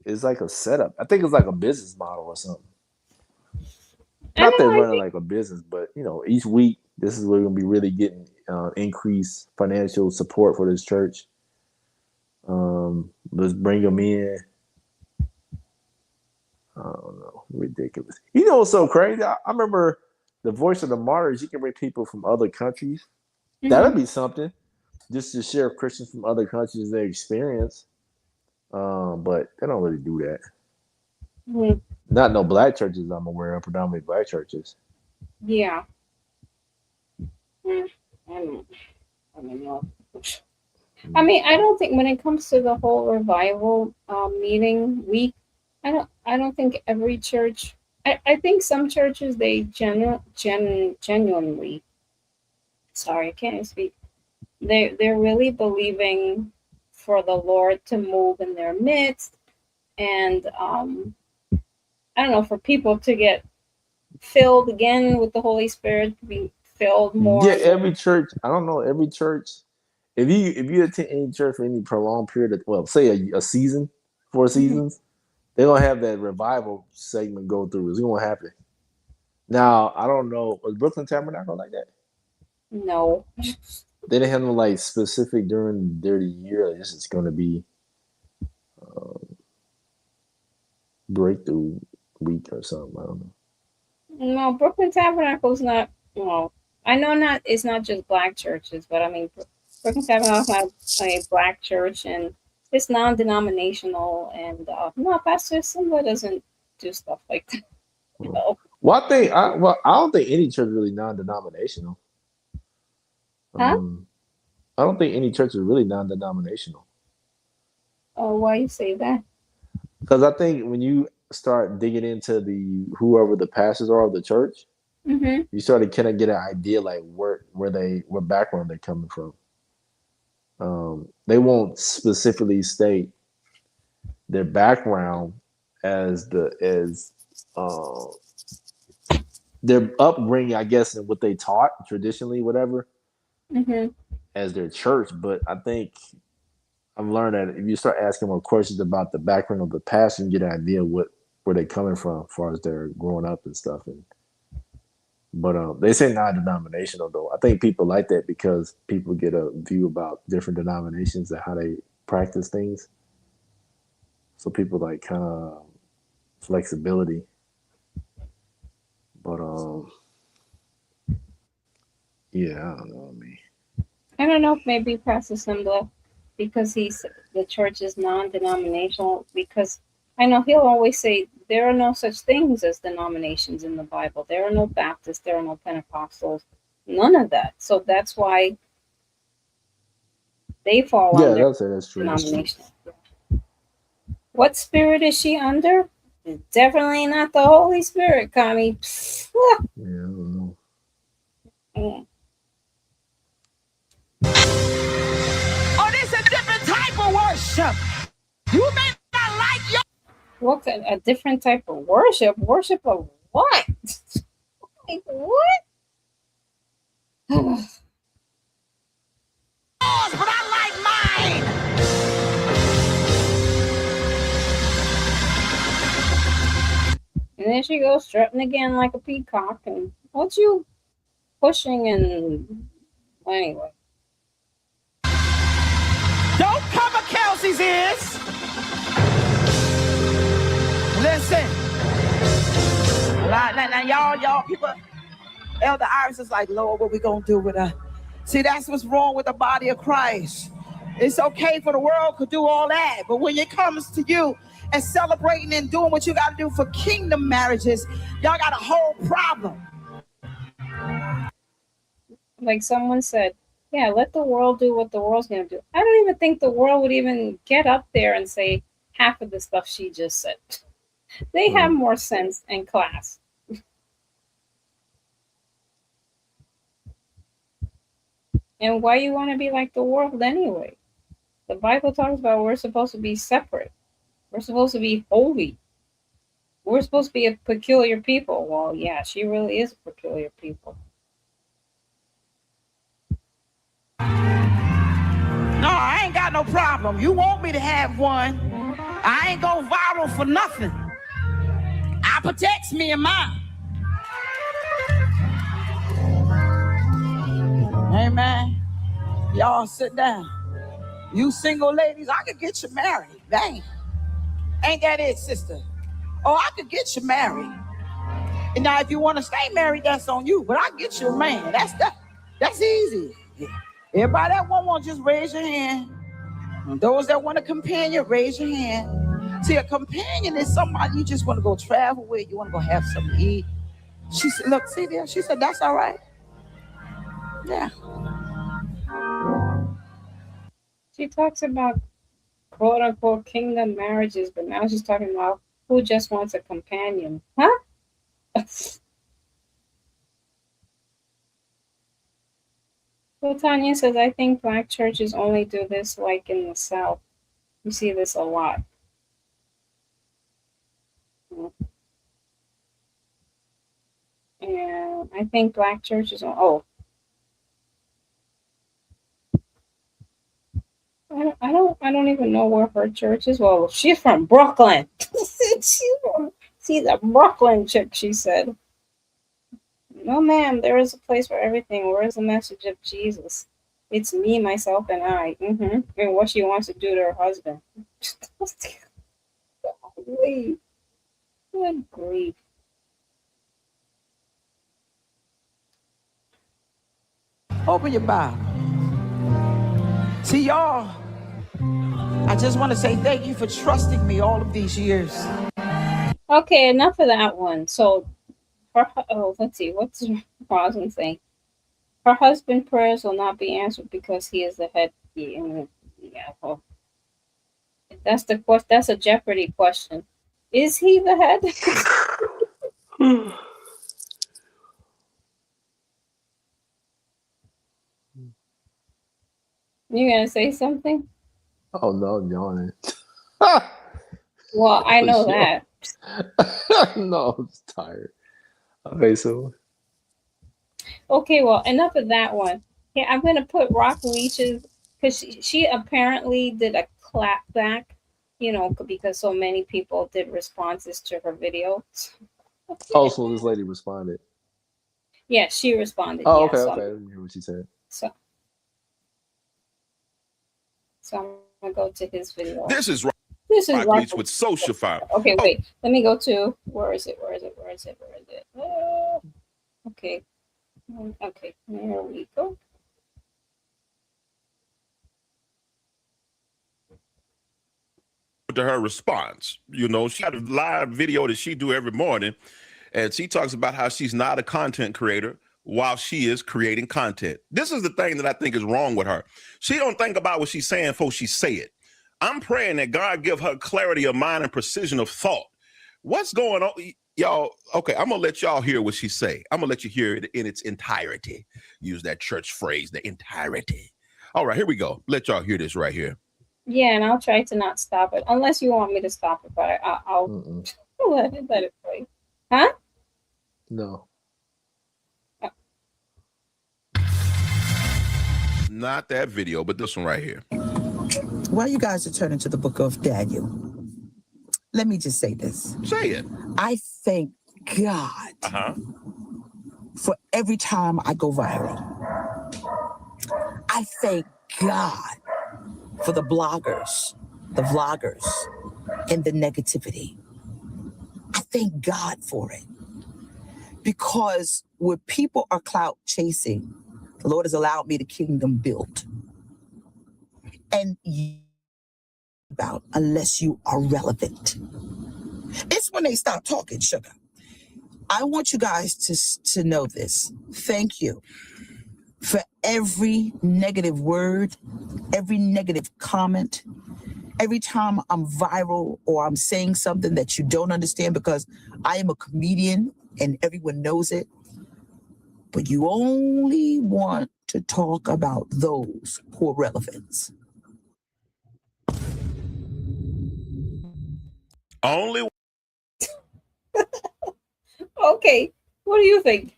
It's like a setup. I think it's like a business model or something. Not they're running like a business, but each week this is where we're gonna be really getting increased financial support for this church. Let's bring them in. I don't know, ridiculous. What's so crazy? I remember the Voice of the Martyrs. You can bring people from other countries. Mm-hmm. That'd be something, just to share Christians from other countries their experience. But they don't really do that. Mm-hmm. Not no black churches I'm aware of, predominantly black churches. Yeah. I don't know. I mean, I don't think when it comes to the whole revival meeting week, I don't think every church. I think some churches they genuinely. Sorry, I can't even speak. They're really believing for the Lord to move in their midst, and I don't know, for people to get filled again with the Holy Spirit, to be filled more. Yeah, every church. I don't know every church. If you attend any church for any prolonged period of, say a season, 4 seasons, they're gonna have that revival segment go through. It's gonna happen. Now I don't know. Was Brooklyn Tabernacle like that? No. They didn't have no like specific during the year. This is gonna be breakthrough week or something. I don't know. No, Brooklyn Tabernacle's not. Well, I know it's not just black churches, but I mean, Brooklyn Tabernacle's not a black church, and it's non-denominational. And no, Pastor Simba doesn't do stuff like that. No. Well, I don't think any church is really non-denominational. Huh? I don't think any church is really non-denominational. Oh, why you say that? Because I think when you start digging into whoever the pastors are of the church, you start to kind of get an idea like what background they're coming from. They won't specifically state their background as their upbringing, I guess, and what they taught traditionally, whatever, as their church. But I think I've learned that if you start asking more questions about the background of the pastor, you get an idea where they're coming from as far as they're growing up and stuff. But they say non-denominational, though. I think people like that because people get a view about different denominations and how they practice things. So people like kind of flexibility. But yeah, I don't know. I don't know if maybe Pastor Simbla, because the church is non-denominational, because I know he'll always say there are no such things as denominations in the Bible. There are no Baptists, there are no Pentecostals, none of that. So that's why they fall under that's true. denominational. What spirit is she under? It's definitely not the Holy Spirit, Connie. Yeah, I don't know. Oh, this is a different type of worship. You may not like your. What's a different type of worship? Worship of what? Like, what? But I like mine. And then she goes strutting again like a peacock. And what you pushing and anyway. Don't cover Kelsey's ears. Listen. Now, y'all people, Elder Iris is like, Lord, what we gonna do with her? See, that's what's wrong with the body of Christ. It's okay for the world to do all that, but when it comes to you and celebrating and doing what you got to do for kingdom marriages, y'all got a whole problem. Like someone said, yeah, let the world do what the world's going to do. I don't even think the world would even get up there and say half of the stuff she just said. They have more sense and class. And why you want to be like the world anyway? The Bible talks about we're supposed to be separate. We're supposed to be holy. We're supposed to be a peculiar people. Well, yeah, she really is a peculiar people. No, I ain't got no problem. You want me to have one. I ain't go viral for nothing. I protects me and mine. Amen. Y'all sit down. You single ladies, I could get you married. Dang. Ain't that it, sister? Oh, I could get you married. And now if you want to stay married, that's on you. But I get you a man. That's easy. Everybody that want one, just raise your hand. And those that want a companion, raise your hand. See, a companion is somebody you just want to go travel with. You want to go have something to eat. She said, look, see there? She said, that's all right. Yeah. She talks about quote unquote kingdom marriages, but now she's talking about who just wants a companion. Huh? So Tanya says, I think black churches only do this like in the South. You see this a lot. And I think black churches are, I don't even know where her church is. Well, she's from Brooklyn. She's a Brooklyn chick, she said. No, ma'am, there is a place for everything. Where is the message of Jesus? It's me, myself, and I. And what she wants to do to her husband. Good grief. Open your Bible. See, y'all, I just want to say thank you for trusting me all of these years. Okay, enough of that one. So, let's see. What's Rosin saying? Her husband's prayers will not be answered because he is the head. Yeah, well, that's a Jeopardy question. Is he the head? You gonna say something? Oh no, I'm yawning. Well, I know that. No, I'm just tired. Okay, so. Okay, well, enough of that one. Yeah, I'm gonna put Rock Leach's because she apparently did a clapback, because so many people did responses to her video. Oh, so this lady responded. Yeah, she responded. Oh, yeah, okay, so okay. I didn't hear what she said. So I'm gonna go to his video. This is Rock Rock with Socialfy. Okay, wait. Let me go to where is it? Okay. Okay, there we go. To her response, she had a live video that she do every morning, and she talks about how she's not a content creator while she is creating content. This is the thing that I think is wrong with her. She don't think about what she's saying before she say it. I'm praying that God give her clarity of mind and precision of thought. What's going on, y'all? Okay, I'm gonna let y'all hear what she say. I'm gonna let you hear it in its entirety. Use that church phrase, the entirety. All right, here we go. Let y'all hear this right here. Yeah, and I'll try to not stop it unless you want me to stop it, but I'll let it play. Huh? No. Not that video, but this one right here. While you guys are turning to the book of Daniel, let me just say this. Say it. I thank God for every time I go viral. I thank God for the bloggers, the vloggers, and the negativity. I thank God for it. Because when people are clout chasing, the Lord has allowed me the kingdom built. And about unless you are relevant. It's when they stop talking, sugar. I want you guys to know this. Thank you for every negative word, every negative comment, every time I'm viral or I'm saying something that you don't understand, because I am a comedian and everyone knows it. But you only want to talk about those who are relevant. Only. Okay, what do you think?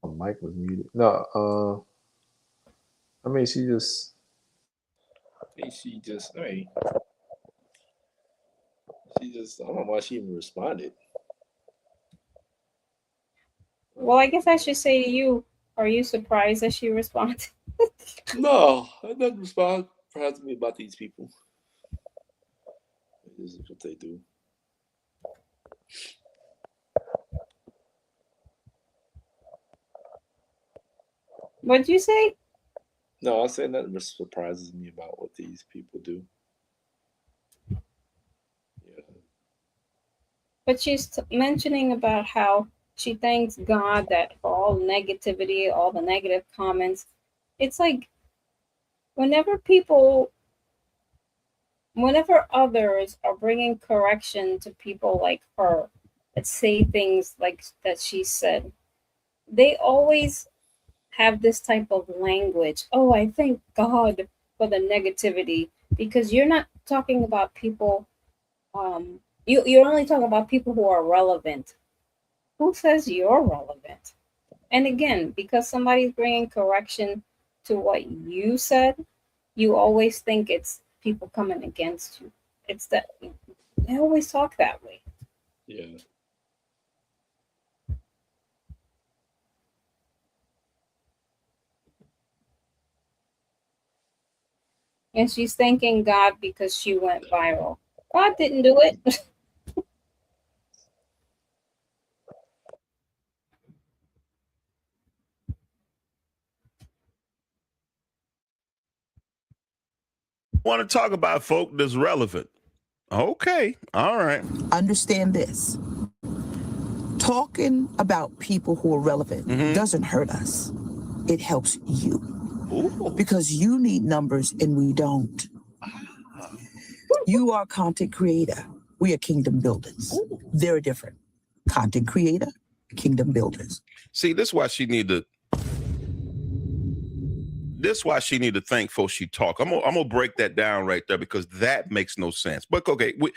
My mic was muted. No, I mean, she just. I think she just. I mean, she just. I don't know why she even responded. Well, I guess I should say to you, are you surprised that she responded? No, that doesn't surprise me about these people. This is what they do. What'd you say? No, I say nothing surprises me about what these people do. Yeah. But she's mentioning about how she thanks God that for all negativity, all the negative comments. It's like whenever others are bringing correction to people like her that say things like that she said, they always have this type of language. Oh, I thank God for the negativity, because you're not talking about people. You're only talking about people who are relevant. Who says you're relevant? And again, because somebody's bringing correction to what you said, you always think it's people coming against you. It's that they always talk that way. Yeah. And she's thanking God because she went viral. God didn't do it. Want to talk about folk that's relevant. Okay. All right. Understand this. Talking about people who are relevant doesn't hurt us. It helps you. Ooh. Because you need numbers and we don't. You are a content creator. We are kingdom builders. They're different. Content creator, kingdom builders. See, this is why she need to. This is why she need to thank folks she talk. I'm gonna break that down right there, because that makes no sense. But okay, we're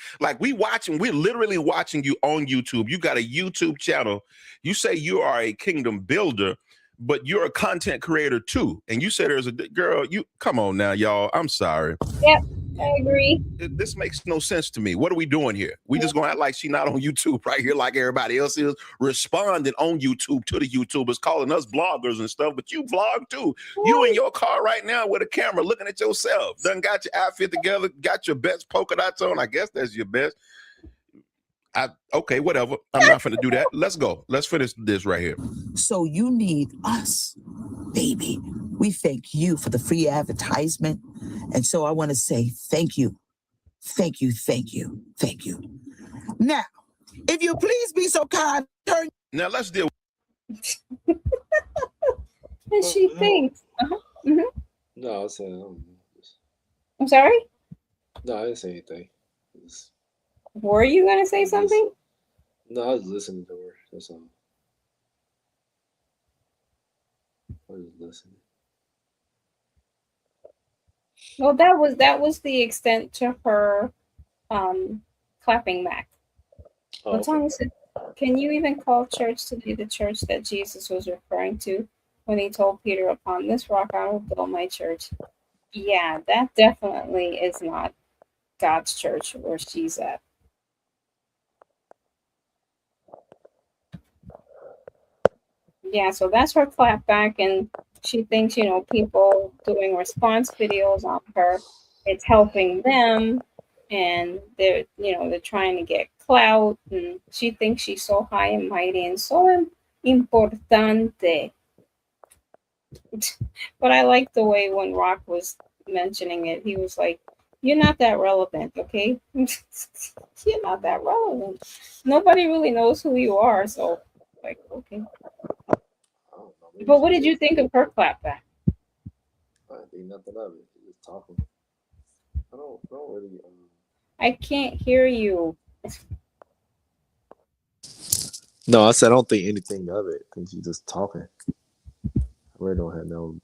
literally watching you on YouTube. You got a YouTube channel. You say you are a kingdom builder, but you're a content creator too. And you say there's a girl. You come on now, y'all. I'm sorry. Yep, I agree. This makes no sense to me. What are we doing here? We just gonna act like she not on YouTube right here, like everybody else is, responding on YouTube to the YouTubers, calling us bloggers and stuff. But you vlog too. You in your car right now with a camera, looking at yourself. Done got your outfit together, got your best polka dots on. I guess that's your best. Okay, whatever. I'm not gonna do that. Let's go. Let's finish this right here. So you need us, baby. We thank you for the free advertisement. And so I want to say thank you. Thank you, thank you, thank you. Now, if you please be so kind, turn. Now let's deal. And she thinks. No, I was saying. I'm sorry? No, I didn't say anything. Were you going to say something? No, I was listening to her. That's all. I was listening. Well, that was the extent to her clapping back. Oh, okay. Latanya said, "Can you even call church to be the church that Jesus was referring to when he told Peter, 'Upon this rock I will build my church'?" Yeah, that definitely is not God's church where she's at. Yeah, so that's her clap back, and she thinks, people doing response videos on her, it's helping them, and they're trying to get clout, and she thinks she's so high and mighty and so importante. But I like the way when Rock was mentioning it, he was like, "You're not that relevant, okay? You're not that relevant. Nobody really knows who you are." So, like, okay. I don't know. Maybe But what she did you is. think of her clapback? I didn't think nothing of it. She just talking. I don't really. I can't hear you. No, I said I don't think anything of it. I think she's just talking. I really don't have no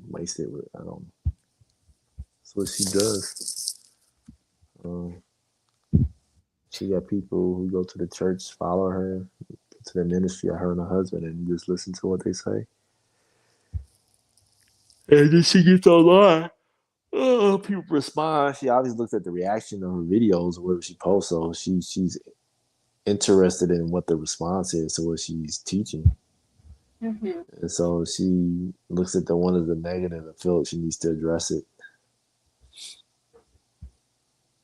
waste it with. I don't. That's what she does. Um, she got people who go to the church, follow her, to the ministry, her and her husband, and just listen to what they say. And then she gets online. Oh, people respond. She always looks at the reaction of her videos or whatever she posts. So she's interested in what the response is to what she's teaching. Mm-hmm. And so she looks at the one as a negative and feels she needs to address it.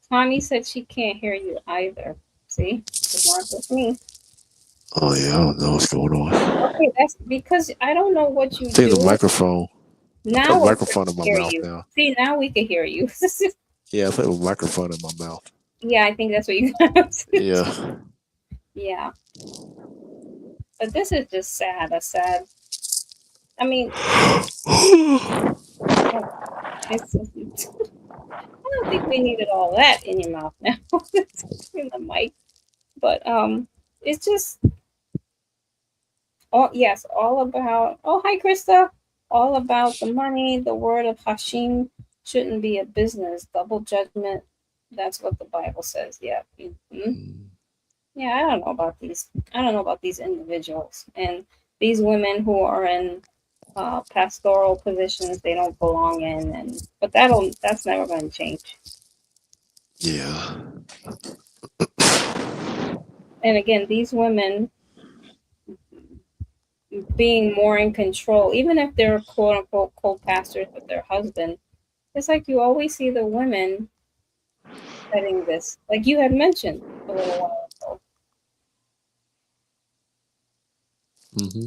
Connie said she can't hear you either. See? It's not with me. Oh yeah, I don't know what's going on. I Okay, that's because I don't know what you think the do. microphone. I put Now a we're microphone in my hear mouth you. now. See, now we can hear you. Yeah, I put a microphone in my mouth. Yeah, I think that's what you got. Yeah. Yeah. But this is just sad. I mean, it's. I don't think we needed all that in your mouth now. In the mic. But it's just all about. Oh, hi, Krista. All about the money. The word of Hashim shouldn't be a business. Double judgment. That's what the Bible says. Yeah. Yeah, I don't know about these. I don't know about these individuals and these women who are in pastoral positions they don't belong in, but that's never going to change. Yeah. And again, these women being more in control, even if they're quote unquote co-pastors with their husband, it's like you always see the women setting this, like you had mentioned a little while ago. Mm-hmm.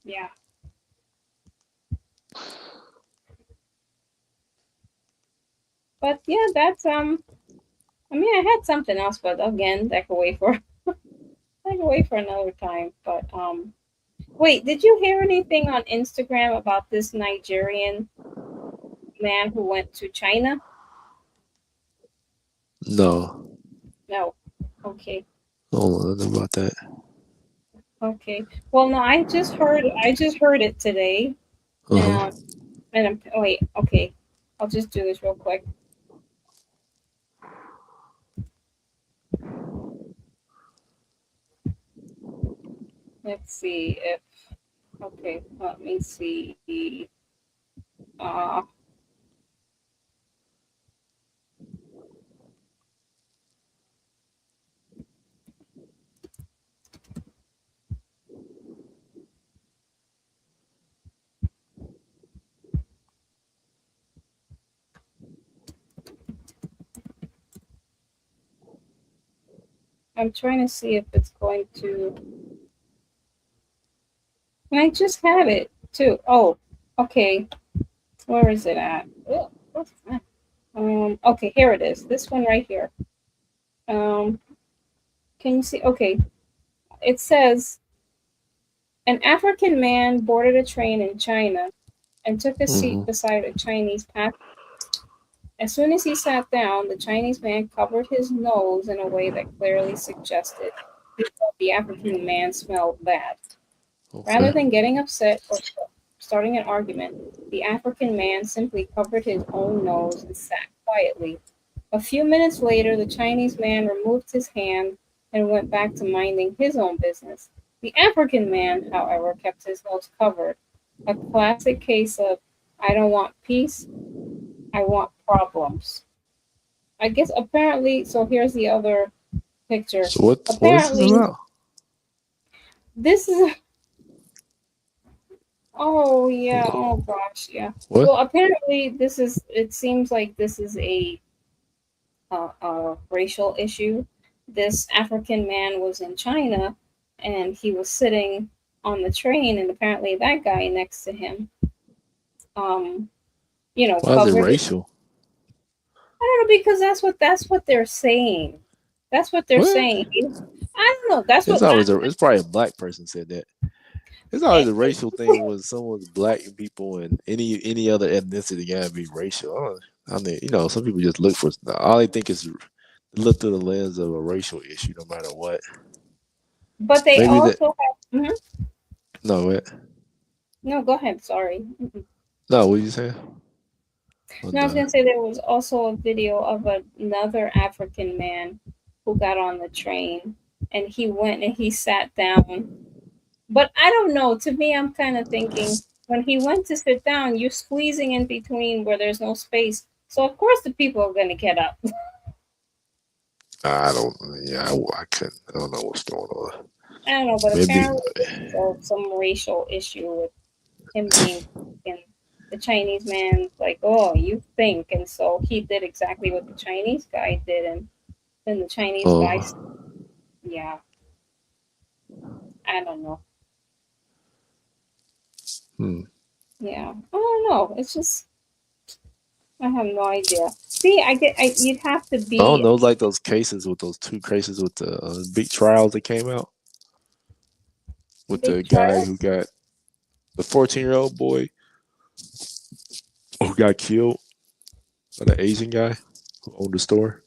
Yeah. But yeah, that's I mean, I had something else, but again, that could wait for another time. But wait, did you hear anything on Instagram about this Nigerian man who went to China? No. No. Okay. I don't know nothing about that. Okay. Well, no, I just heard it today. Uh-huh. And wait, okay. I'll just do this real quick. Let's see if okay, let me see. Uh I'm trying to see if it's going to. And I just had it too. Oh, okay. Where is it at? Oh, what's that? Okay, here it is. This one right here. Um, can you see? Okay, it says an African man boarded a train in China and took a seat Mm-hmm. beside a Chinese passenger. As soon as he sat down, the Chinese man covered his nose in a way that clearly suggested he thought the African man smelled bad. Rather Okay. than getting upset or starting an argument, the African man simply covered his own nose and sat quietly. A few minutes later, the Chinese man removed his hand and went back to minding his own business. The African man, however, kept his nose covered. A classic case of I don't want peace, I want problems. I guess apparently, so here's the other picture. So what is this Apparently, about? this is oh yeah, oh gosh, yeah. What? Well, apparently this is it seems like this is a racial issue. This African man was in China and he was sitting on the train, and apparently that guy next to him, um, Why is it covered. racial? I don't know, because that's what they're saying. That's what they're What? saying. I don't know. That's It's what always it's probably a black person said that. It's always a racial thing when someone's black people and any other ethnicity gotta be racial. I mean, some people just look for all they think is look through the lens of a racial issue, no matter what. But they Maybe that. also have. No, what? No, go ahead. Sorry. No, what you saying? No, I was gonna say there was also a video of another African man who got on the train, and he went and he sat down. But I don't know. To me, I'm kind of thinking when he went to sit down, you're squeezing in between where there's no space. So of course the people are gonna get up. I don't. Yeah, I couldn't. I don't know what's going on. I don't know, but Maybe. apparently there's some racial issue with him being in the Chinese man, like, oh, you think, and so he did exactly what the Chinese guy did, and then the Chinese guy, yeah, I don't know. Yeah, I don't know. It's just I have no idea. See, you'd have to be. I don't know, like those cases with those two cases with the big trials that came out with the guy who got the 14-year-old boy who got killed by the Asian guy who owned the store.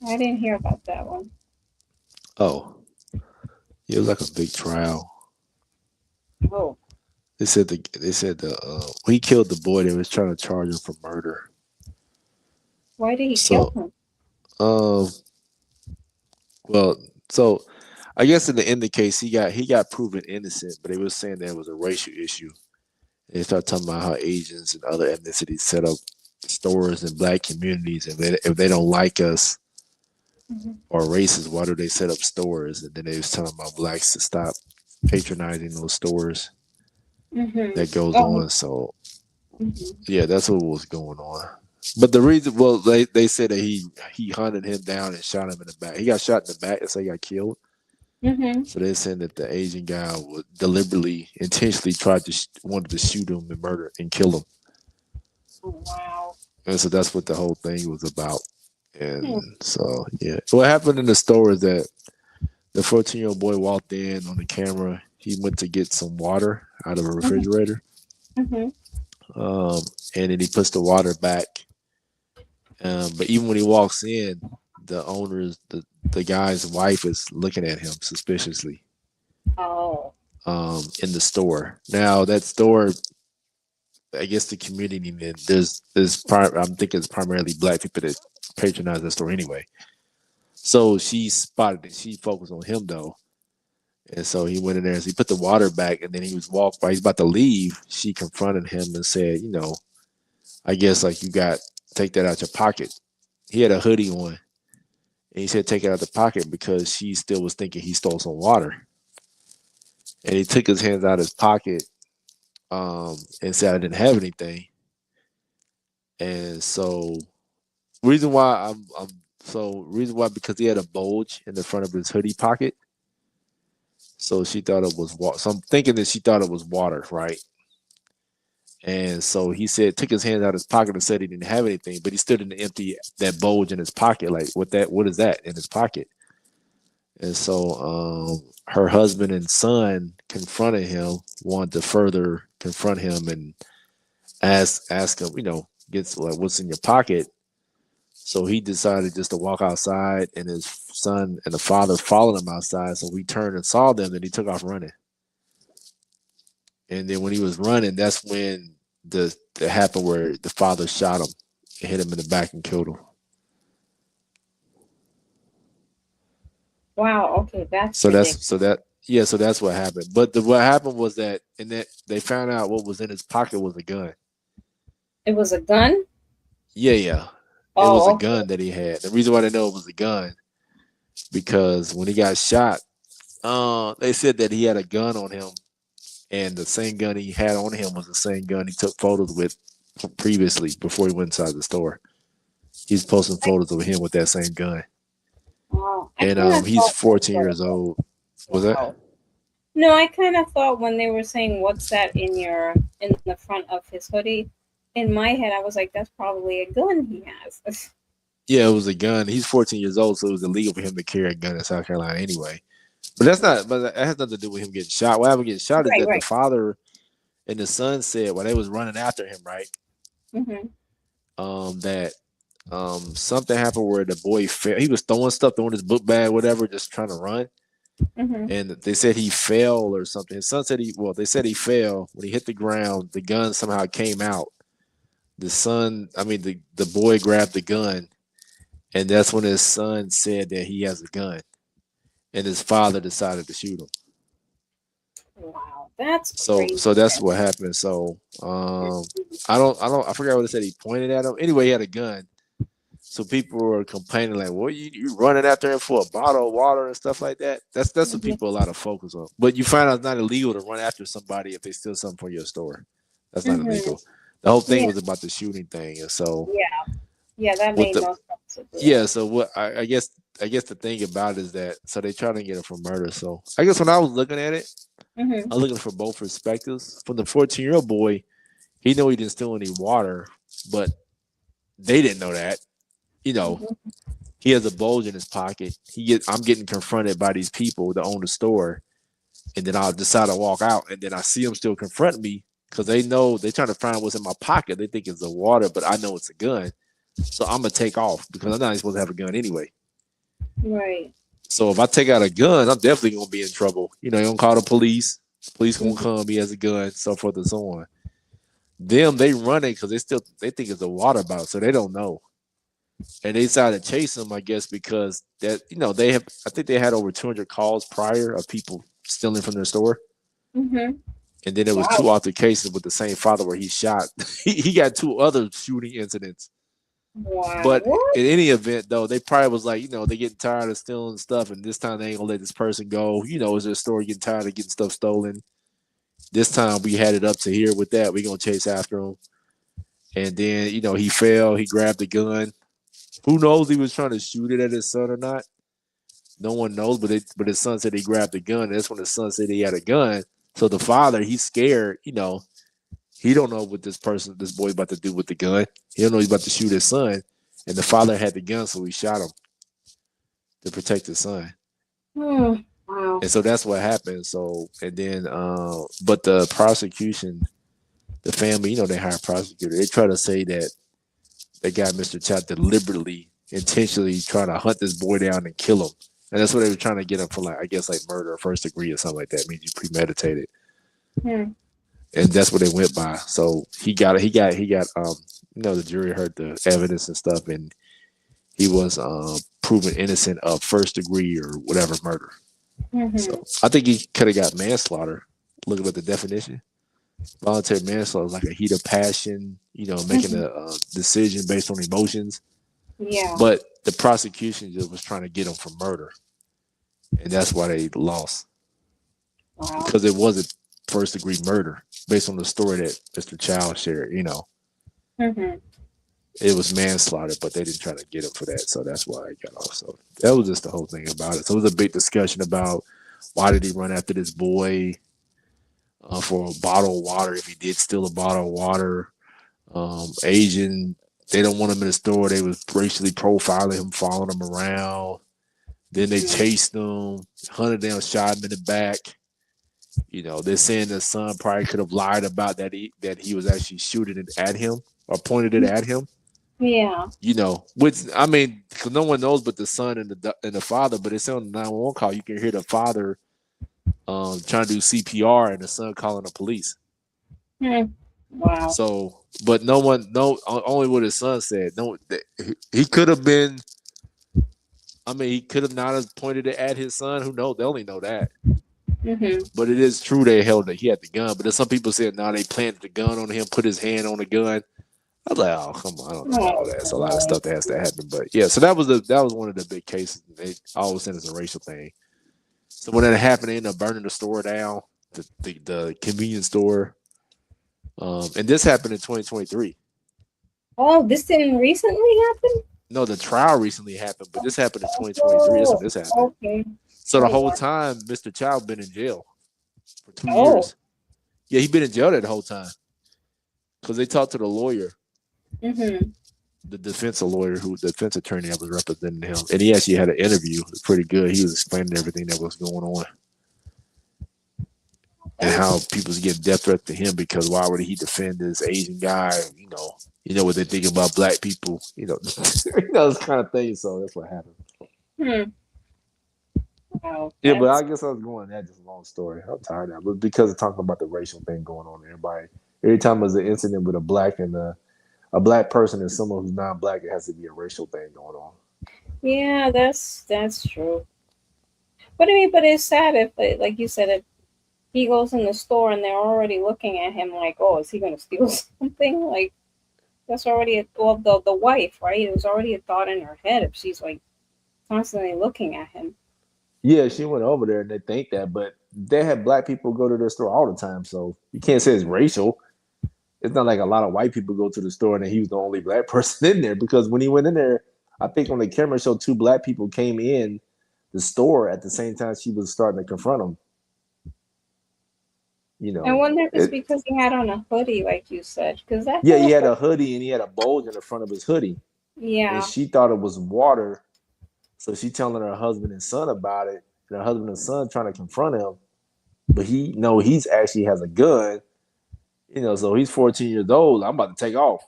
I didn't hear about that one. Oh, it was like a big trial. Oh. They said he killed the boy. They was trying to charge him for murder. Why did he kill him? Well, so I guess in the case he got proven innocent, but they was saying that it was a racial issue. And they started talking about how Asians and other ethnicities set up stores in black communities, and if they don't like us or races, why do they set up stores? And then they was telling about blacks to stop patronizing those stores. That goes on. So yeah, that's what was going on. But the reason, well, they said that he hunted him down and shot him in the back. He got shot in the back. That's how he got killed. So they're saying that the Asian guy would deliberately, intentionally wanted to shoot him and murder and kill him. Wow. And so that's what the whole thing was about. And so yeah, what happened in the store is that the 14-year-old boy walked in on the camera. He went to get some water out of a refrigerator. And then he puts the water back. But even when he walks in, the owner's the guy's wife is looking at him suspiciously. In the store. Now that store, I guess the community, I'm thinking it's primarily black people that patronize that store anyway. So she spotted it. She focused on him though. And so he went in there and he put the water back, and then he was while he's about to leave, she confronted him and said, I guess like take that out your pocket. He had a hoodie on, and he said, take it out the pocket, because she still was thinking he stole some water. And he took his hands out of his pocket and said, I didn't have anything. And so reason why because he had a bulge in the front of his hoodie pocket. So she thought it was water. So I'm thinking that she thought it was water, right? And so he took his hand out of his pocket and said he didn't have anything, but he still didn't empty that bulge in his pocket. Like, what is that in his pocket? And so her husband and son confronted him, wanted to further confront him and ask him, what's in your pocket? So he decided just to walk outside, and his son and the father followed him outside. So we turned and saw them, and he took off running. And then when he was running, that's when the happened where the father shot him and hit him in the back and killed him. Wow. Okay, that's So ridiculous. so that's what happened. But what happened was that they found out what was in his pocket was a gun. It was a gun. Yeah. It was Oh, a okay. gun that he had. The reason why they know it was a gun because when he got shot, they said that he had a gun on him, and the same gun he had on him was the same gun he took photos with previously before he went inside the store. He's posting photos of him with that same gun. Wow. And he's 14 years old. Was that? Wow. No, I kind of thought when they were saying what's that in the front of his hoodie, in my head I was like, that's probably a gun he has. Yeah, it was a gun. He's 14 years old, so it was illegal for him to carry a gun in South Carolina anyway. But that has nothing to do with him getting shot. What happened getting shot is that the father and the son said while they was running after him, right? Mm-hmm. That something happened where the boy fell. He was throwing his book bag, whatever, just trying to run. Mm-hmm. And they said he fell or something. His son said they said he fell. When he hit the ground, the gun somehow came out. The boy grabbed the gun, and that's when his son said that he has a gun. And his father decided to shoot him. Wow, that's crazy. So that's what happened. So I forgot what it said. He pointed at him. Anyway, he had a gun. So people were complaining like, "Well, you running after him for a bottle of water and stuff like that." That's what people a lot of focus on. But you find out it's not illegal to run after somebody if they steal something from your store. That's not illegal. The whole thing was about the shooting thing, and so that made no sense. Yeah, so what I guess the thing about it is that so they trying to get him for murder. So I guess when I was looking at it, I was looking for both perspectives. From the 14-year-old boy, he knew he didn't steal any water, but they didn't know that. He has a bulge in his pocket. I'm getting confronted by these people that own the store, and then I'll decide to walk out, and then I see them still confront me because they know they're trying to find what's in my pocket. They think it's the water, but I know it's a gun. So I'm gonna take off because I'm not supposed to have a gun anyway. Right. So if I take out a gun, I'm definitely gonna be in trouble. You're gonna call the police. Police gonna come. He has a gun, so forth and so on. They run it because they think it's a water bottle, so they don't know. And they decided to chase him, I guess, because I think they had over 200 calls prior of people stealing from their store. Mm-hmm. And then there was 2 altercations with the same father where he shot. he got 2 other shooting incidents. Wow. But in any event, though, they probably was like, they getting tired of stealing stuff, and this time they ain't gonna let this person go. Is their store getting tired of getting stuff stolen? This time we had it up to here with that. We're gonna chase after him. And then, he fell, he grabbed the gun. Who knows he was trying to shoot it at his son or not? No one knows, but his son said he grabbed the gun. That's when his son said he had a gun. So the father, he's scared, he don't know what this boy about to do with the gun. He don't know he's about to shoot his son. And the father had the gun, so he shot him to protect his son. Wow. And so that's what happened. So, and then, but the prosecution, the family, they hire a prosecutor. They try to say that they got Mr. Chow deliberately, intentionally trying to hunt this boy down and kill him. And that's what they were trying to get him for, like murder or first degree or something like that. It means you premeditated. And that's what they went by. So he got the jury heard the evidence and stuff, and he was proven innocent of first degree or whatever murder. So I think he could have got manslaughter. Looking at the definition, voluntary manslaughter is like a heat of passion, making a decision based on emotions. Yeah. But the prosecution just was trying to get him for murder, and that's why they lost. Wow. Because it wasn't first degree murder based on the story that Mr. Chow shared. It was manslaughter, but they didn't try to get him for that, so that's why he got off. So that was just the whole thing about it. So it was a big discussion about why did he run after this boy for a bottle of water if he did steal a bottle of water. Asian, they don't want him in the store. They was racially profiling him, following him around. Then they chased him, hunted down, shot him in the back. They're saying the son probably could have lied about that he was actually shooting it at him or pointed it at him. Yeah. Which because no one knows but the son and the father. But it's on the 911 call. You can hear the father trying to do CPR and the son calling the police. Wow. So But no one, only what his son said. No, he could have been. I mean, he could have not have pointed it at his son. Who knows? They only know that. Mm-hmm. But it is true they held that he had the gun. But then some people said, no, they planted the gun on him, put his hand on the gun. I was like, oh, come on, I don't know about all that. It's a lot of stuff that has to happen. But yeah, so that was one of the big cases. They always said it's a racial thing. So when that happened, they ended up burning the store down, the convenience store. And this happened in 2023. Oh, this didn't recently happen? No, the trial recently happened, but this happened in 2023. That's when this happened. Okay. So the whole time, Mr. Child been in jail for 2 Oh. years. Yeah, he been in jail that whole time because they talked to the lawyer, Mm-hmm. the defense attorney that was representing him, and he actually had an interview. It was pretty good. He was explaining everything that was going on and how people's getting death threats to him because why would he defend this Asian guy? You know what they think about black people. Those kind of things. So that's what happened. Wow. Yeah, but I guess I was going. That's just a long story. I'm tired now, but because of talking about the racial thing going on, every time there's an incident with a black and a black person and someone who's non-black, it has to be a racial thing going on. Yeah, that's true. But I mean, but it's sad if, like you said, if he goes in the store and they're already looking at him like, oh, is he going to steal something? Like, that's already the wife, right? It was already a thought in her head if she's like constantly looking at him. Yeah, she went over there and they think that, but they have black people go to their store all the time, so you can't say it's racial. It's not like a lot of white people go to the store and he was the only black person in there because when he went in there, I think on the camera show 2 black people came in the store at the same time she was starting to confront him. I wonder if it's because he had on a hoodie, like you said, because that. Yeah, he had a hoodie and he had a bulge in the front of his hoodie. Yeah. And she thought it was water, so she telling her husband and son about it. And her husband and son trying to confront him, but he's actually has a gun. So he's 14 years old. I'm about to take off.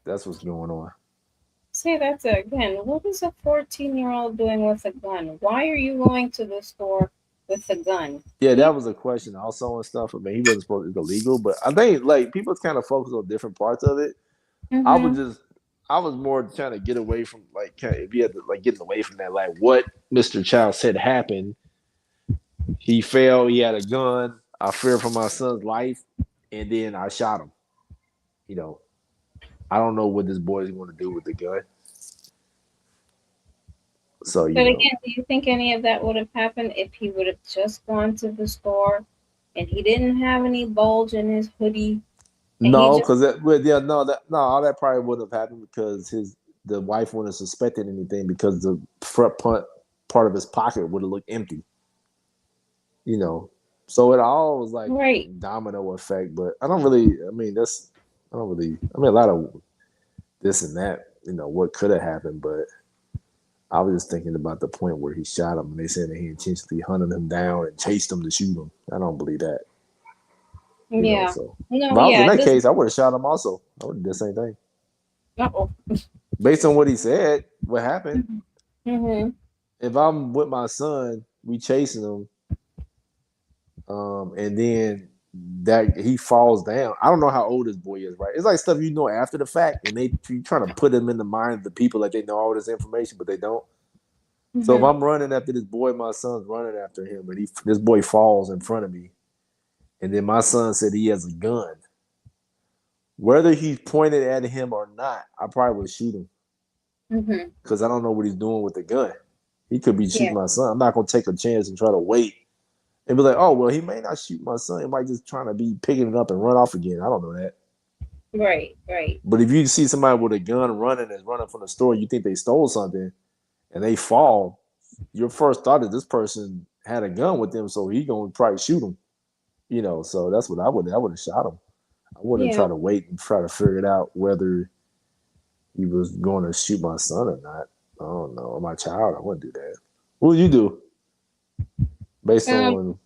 That's what's going on. Say that again. What is a 14-year-old doing with a gun? Why are you going to the store with a gun? Yeah, that was a question also and stuff. I mean, he wasn't supposed to be illegal, but I think like people kind of focus on different parts of it. Mm-hmm. I was more trying to get away from getting away from that. Like what Mr. Child said happened. He fell. He had a gun. I feared for my son's life, and then I shot him. I don't know what this boy is going to do with the gun. So, but again, do you think any of that would have happened if he would have just gone to the store and he didn't have any bulge in his hoodie? No, because all that probably wouldn't have happened because the wife wouldn't have suspected anything because the front part of his pocket would have looked empty. So it all was like domino effect. But a lot of this and that, what could have happened, but I was just thinking about the point where he shot him and they said that he intentionally hunted him down and chased him to shoot him. I don't believe that. So if I was in that case, I would have shot him also. I would have done the same thing. Uh-oh. Based on what he said, what happened. Mm-hmm. If I'm with my son, we chasing him, and then that he falls down. I don't know how old this boy is, right? It's like stuff after the fact, and you trying to put him in the mind of the people like they know all this information, but they don't. Mm-hmm. So if I'm running after this boy, my son's running after him, and this boy falls in front of me, and then my son said he has a gun. Whether he's pointed at him or not, I probably would shoot him because I don't know what he's doing with the gun. He could be shooting my son. I'm not gonna take a chance and try to wait. And be like, oh, well, he may not shoot my son. He might just trying to be picking it up and run off again. I don't know that. Right. But if you see somebody with a gun running from the store, you think they stole something, and they fall, your first thought is this person had a gun with them, so he gonna probably shoot him. So that's what I would have shot him. I wouldn't try to wait and try to figure it out whether he was going to shoot my son or not. I don't know. Or my child, I wouldn't do that. What would you do? Based on,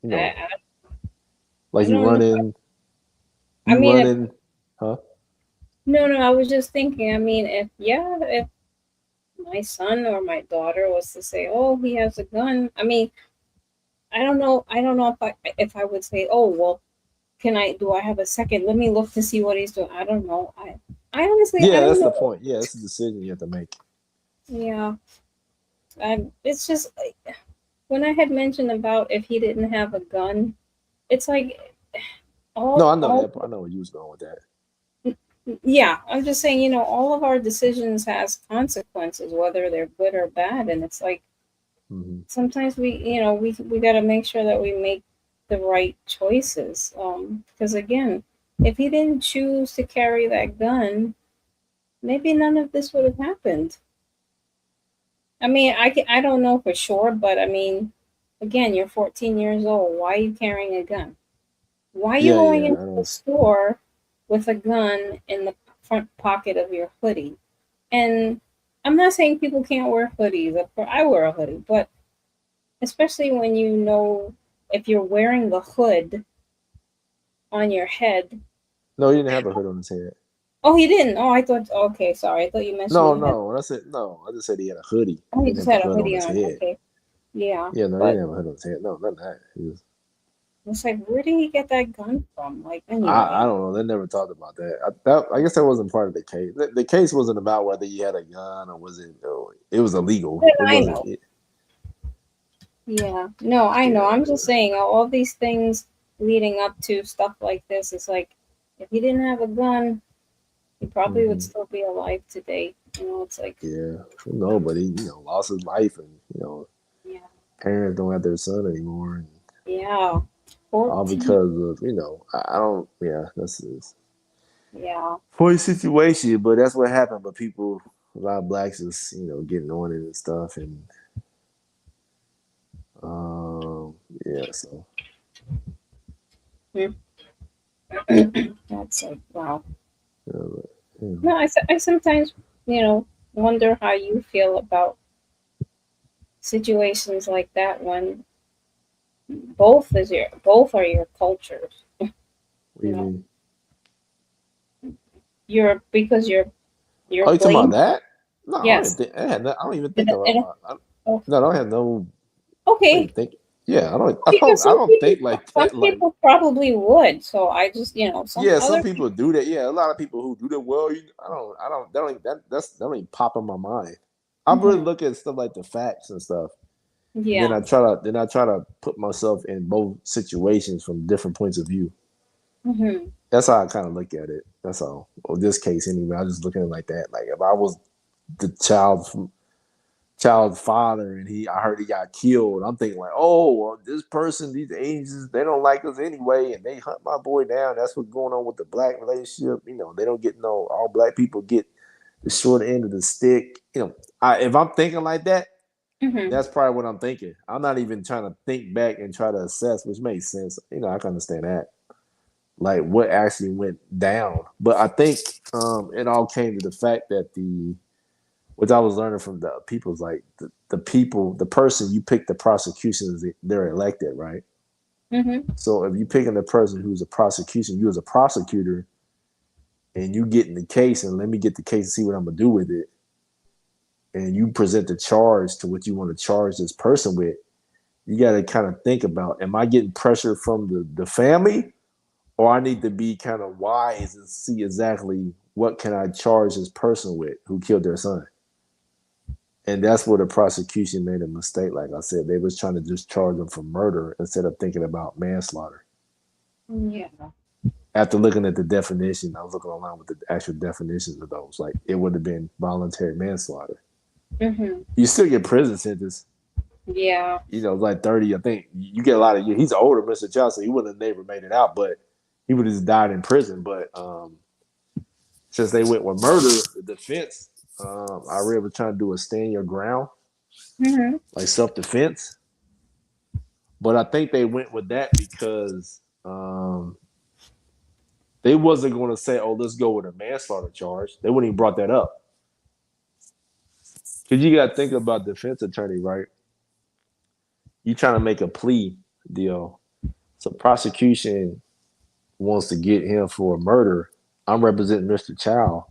like you running, huh? No, I was just thinking. I mean, if my son or my daughter was to say, "Oh, he has a gun," I mean, I don't know if I would say, "Oh, well, do I have a second? Let me look to see what he's doing. I don't know. I honestly, I Yeah, don't that's the know. point. Yeah, it's a decision you have to make. Yeah. It's just like when I had mentioned about if he didn't have a gun, it's like No, I know all that. I know where you was going with that. yeah, I'm just saying, all of our decisions has consequences, whether they're good or bad, and it's like Hmm. sometimes we got to make sure that we make the right choices. Because again, if he didn't choose to carry that gun, maybe none of this would have happened. I mean, I don't know for sure, but I mean, again, you're 14 years old. Why are you carrying a gun? Why are you Yeah, going yeah. into I the don't. store with a gun in the front pocket of your hoodie? And I'm not saying people can't wear hoodies. I wear a hoodie, but especially when if you're wearing the hood on your head. No, he didn't have a hood on his head. Oh, he didn't. Oh, I thought. Okay, sorry. I thought you mentioned No, he had. no. When I said no, I just said he had a hoodie. Oh, He he didn't just have a had a hood on hoodie his on. head. Okay, yeah, Yeah, no, he but didn't have a hood on his head. No, not that. it's like, where did he get that gun from? Like, I anyway. don't know. They never talked about that. I guess that wasn't part of the case. The case wasn't about whether he had a gun or was it. It was illegal. Then It I wasn't. know. Yeah, no, I know. Yeah, I'm just saying, all these things leading up to stuff like this is like, if he didn't have a gun, he probably would hmm still be alive today. It's like, yeah. No, but he lost his life, and yeah, parents don't have their son anymore, and yeah, all 14, because of I don't. Yeah, that's yeah. for a situation, but that's what happened. But people, a lot of blacks is getting on it and stuff, and yeah. So Hmm. That's like, wow. but, yeah. No, I sometimes, wonder how you feel about situations like that when both are your cultures. What do You you know, mean? because you're Oh, you talking about blamed. that? No, I don't even Yes. think. I don't even think And, about. and, oh, No, I don't have no. I don't even okay. think. Yeah, I don't. Because I don't think like some that. Like, people probably would. So I just, some yeah, some other people people, do that. Yeah, a lot of people who do that. Well, I don't. I don't. That don't. Even- that don't even pop in my mind. I really hmm look at stuff like the facts and stuff. Then yeah. I try to put myself in both situations from different points of view. hmm That's how I kind of look at it. That's all. Or this case anyway. I just looking at it like that. Like if I was the child's father and I heard he got killed, I'm thinking like, oh, well, this person, these agents, they don't like us anyway, and they hunt my boy down. That's what's going on with the black relationship. They don't get no. All black people get the short end of the stick. If I'm thinking like that, hmm that's probably what I'm thinking. I'm not even trying to think back and try to assess, which makes sense. I can understand that. Like what actually went down. But I think it all came to the fact that which I was learning from the people's like the people, the person you pick the prosecution they're elected, right? hmm So if you picking the person who's a prosecution, you as a prosecutor, and you get in the case and let me get the case and see what I'm gonna do with it, and you present the charge to what you want to charge this person with, you got to kind of think about, am I getting pressure from the family, or I need to be kind of wise and see exactly what can I charge this person with who killed their son. And that's where the prosecution made a mistake. Like I said, they was trying to just charge him for murder instead of thinking about manslaughter. Yeah. After looking at the definition, I was looking online with the actual definitions of those. Like it would have been voluntary manslaughter. hmm You still get prison sentence, Yeah. like 30. I think you get a lot of years. He's older, Mr. Johnson. He wouldn't have never made it out, but he would have just died in prison. But since they went with murder, the defense, I read was trying to do a stand your ground, hmm like self defense. But I think they went with that because they wasn't going to say, "Oh, let's go with a manslaughter charge." They wouldn't even brought that up. Because you got to think about defense attorney, right? You trying to make a plea deal, so prosecution wants to get him for a murder. I'm representing Mr. Chow.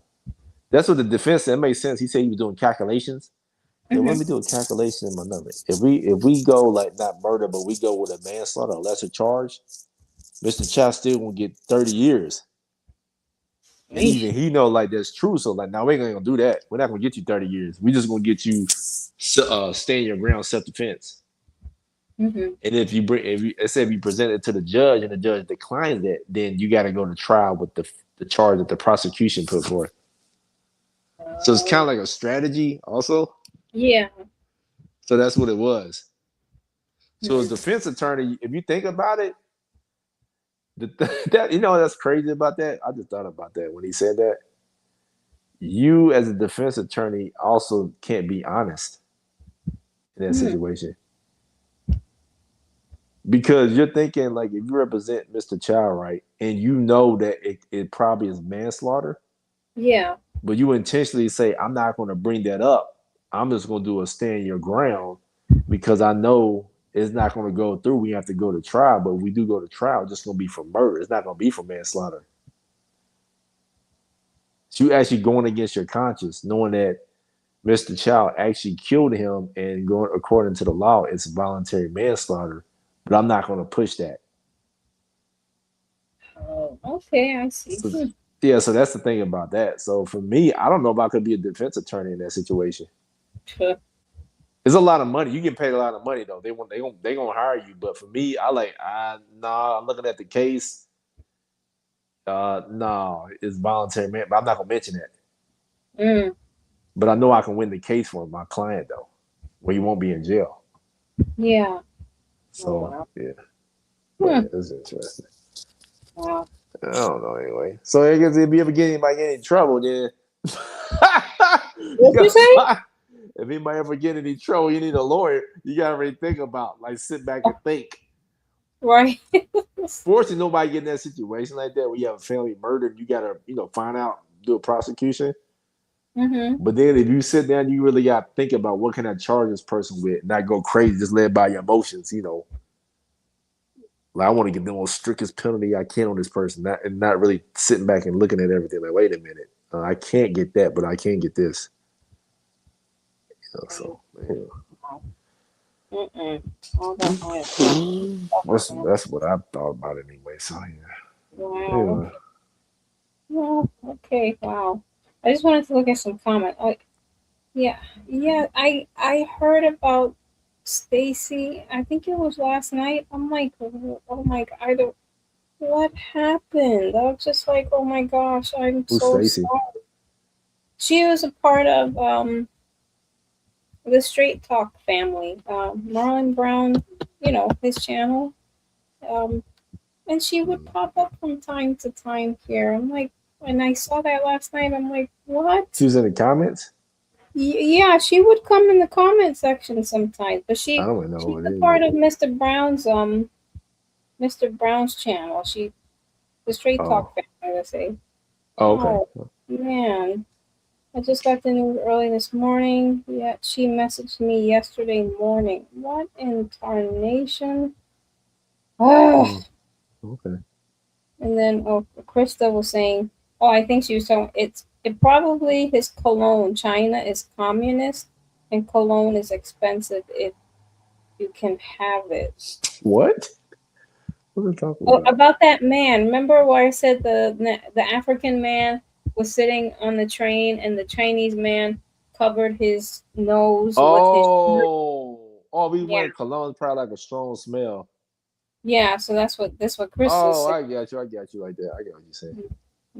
That's what the defense said. It makes sense. He said he was doing calculations. So let hmm me do a calculation in my number. If we go like not murder, but we go with a manslaughter, a lesser charge, Mr. Child still gonna get 30 years. And even he know like that's true. So like now we ain't gonna do that. We're not gonna get you 30 years. We just gonna get you stand your ground self-defense. Mm-hmm. And if you let's say if you present it to the judge and the judge declines it, then you got to go to trial with the charge that the prosecution put forth. So it's kind of like a strategy also. Yeah. So that's what it was. So as Mm-hmm. defense attorney, if you think about it, that that's crazy about that. I just thought about that when he said that. You as a defense attorney also can't be honest in that situation. Because you're thinking like if you represent Mr. Child, right, and you know that it probably is manslaughter. Yeah. But you intentionally say, I'm not going to bring that up. I'm just going to do a stand your ground because I know it's not going to go through. We have to go to trial. But if we do go to trial, it's just going to be for murder. It's not going to be for manslaughter. So you actually going against your conscience, knowing that Mr. Child actually killed him and going according to the law, it's voluntary manslaughter. But I'm not going to push that. Oh, okay, I see. So, yeah, so that's the thing about that. So for me, I don't know if I could be a defense attorney in that situation. Sure. It's a lot of money. You get paid a lot of money though. They gonna hire you. But for me, I'm looking at the case. No, it's voluntary man, but I'm not gonna mention that. But I know I can win the case for my client though, where you won't be in jail. Yeah. So yeah. But it's interesting. Wow. I don't know anyway. So I guess if you ever get anybody in trouble, then What'd you say? if anybody ever get in any trouble, you need a lawyer. You gotta really think about, like, sit back and think. Right. Fortunately, nobody get in that situation like that where you have a family murder. You gotta, find out, do a prosecution. Mm-hmm. But then if you sit down, you really gotta think about what can I charge this person with, not go crazy, just led by your emotions. Like I want to get the most strictest penalty I can on this person, not really sitting back and looking at everything. Like, wait a minute, I can't get that, but I can get this. So that's what I thought about it anyway. So yeah. Wow. Anyway. Well, okay. Wow. I just wanted to look at some comments. Yeah. I heard about Stacy. I think it was last night. I'm like, oh my God, what happened? I was just like, oh my gosh, I'm Who's so Stacy? sorry. She was a part of the Straight Talk family. Marlon Brown, his channel. And she would pop up from time to time here. I'm like, when I saw that last night, I'm like, what? She was in the comments? Yeah, she would come in the comment section sometimes, but I don't know what she's it a is. part of Mr. Brown's channel. The Straight Talk family, let's say. Oh, okay. Man. I just got the news early this morning. Yeah, she messaged me yesterday morning. What in tarnation? Oh. Okay. And then Krista was saying, I think she was talking. It probably his cologne. China is communist, and cologne is expensive if you can have it. What? What are we talking about? About that man. Remember where I said the African man was sitting on the train, and the Chinese man covered his nose with his shirt. We wanted cologne, probably like a strong smell. Yeah, so that's what Chris said. I got you like that. I get what you're saying.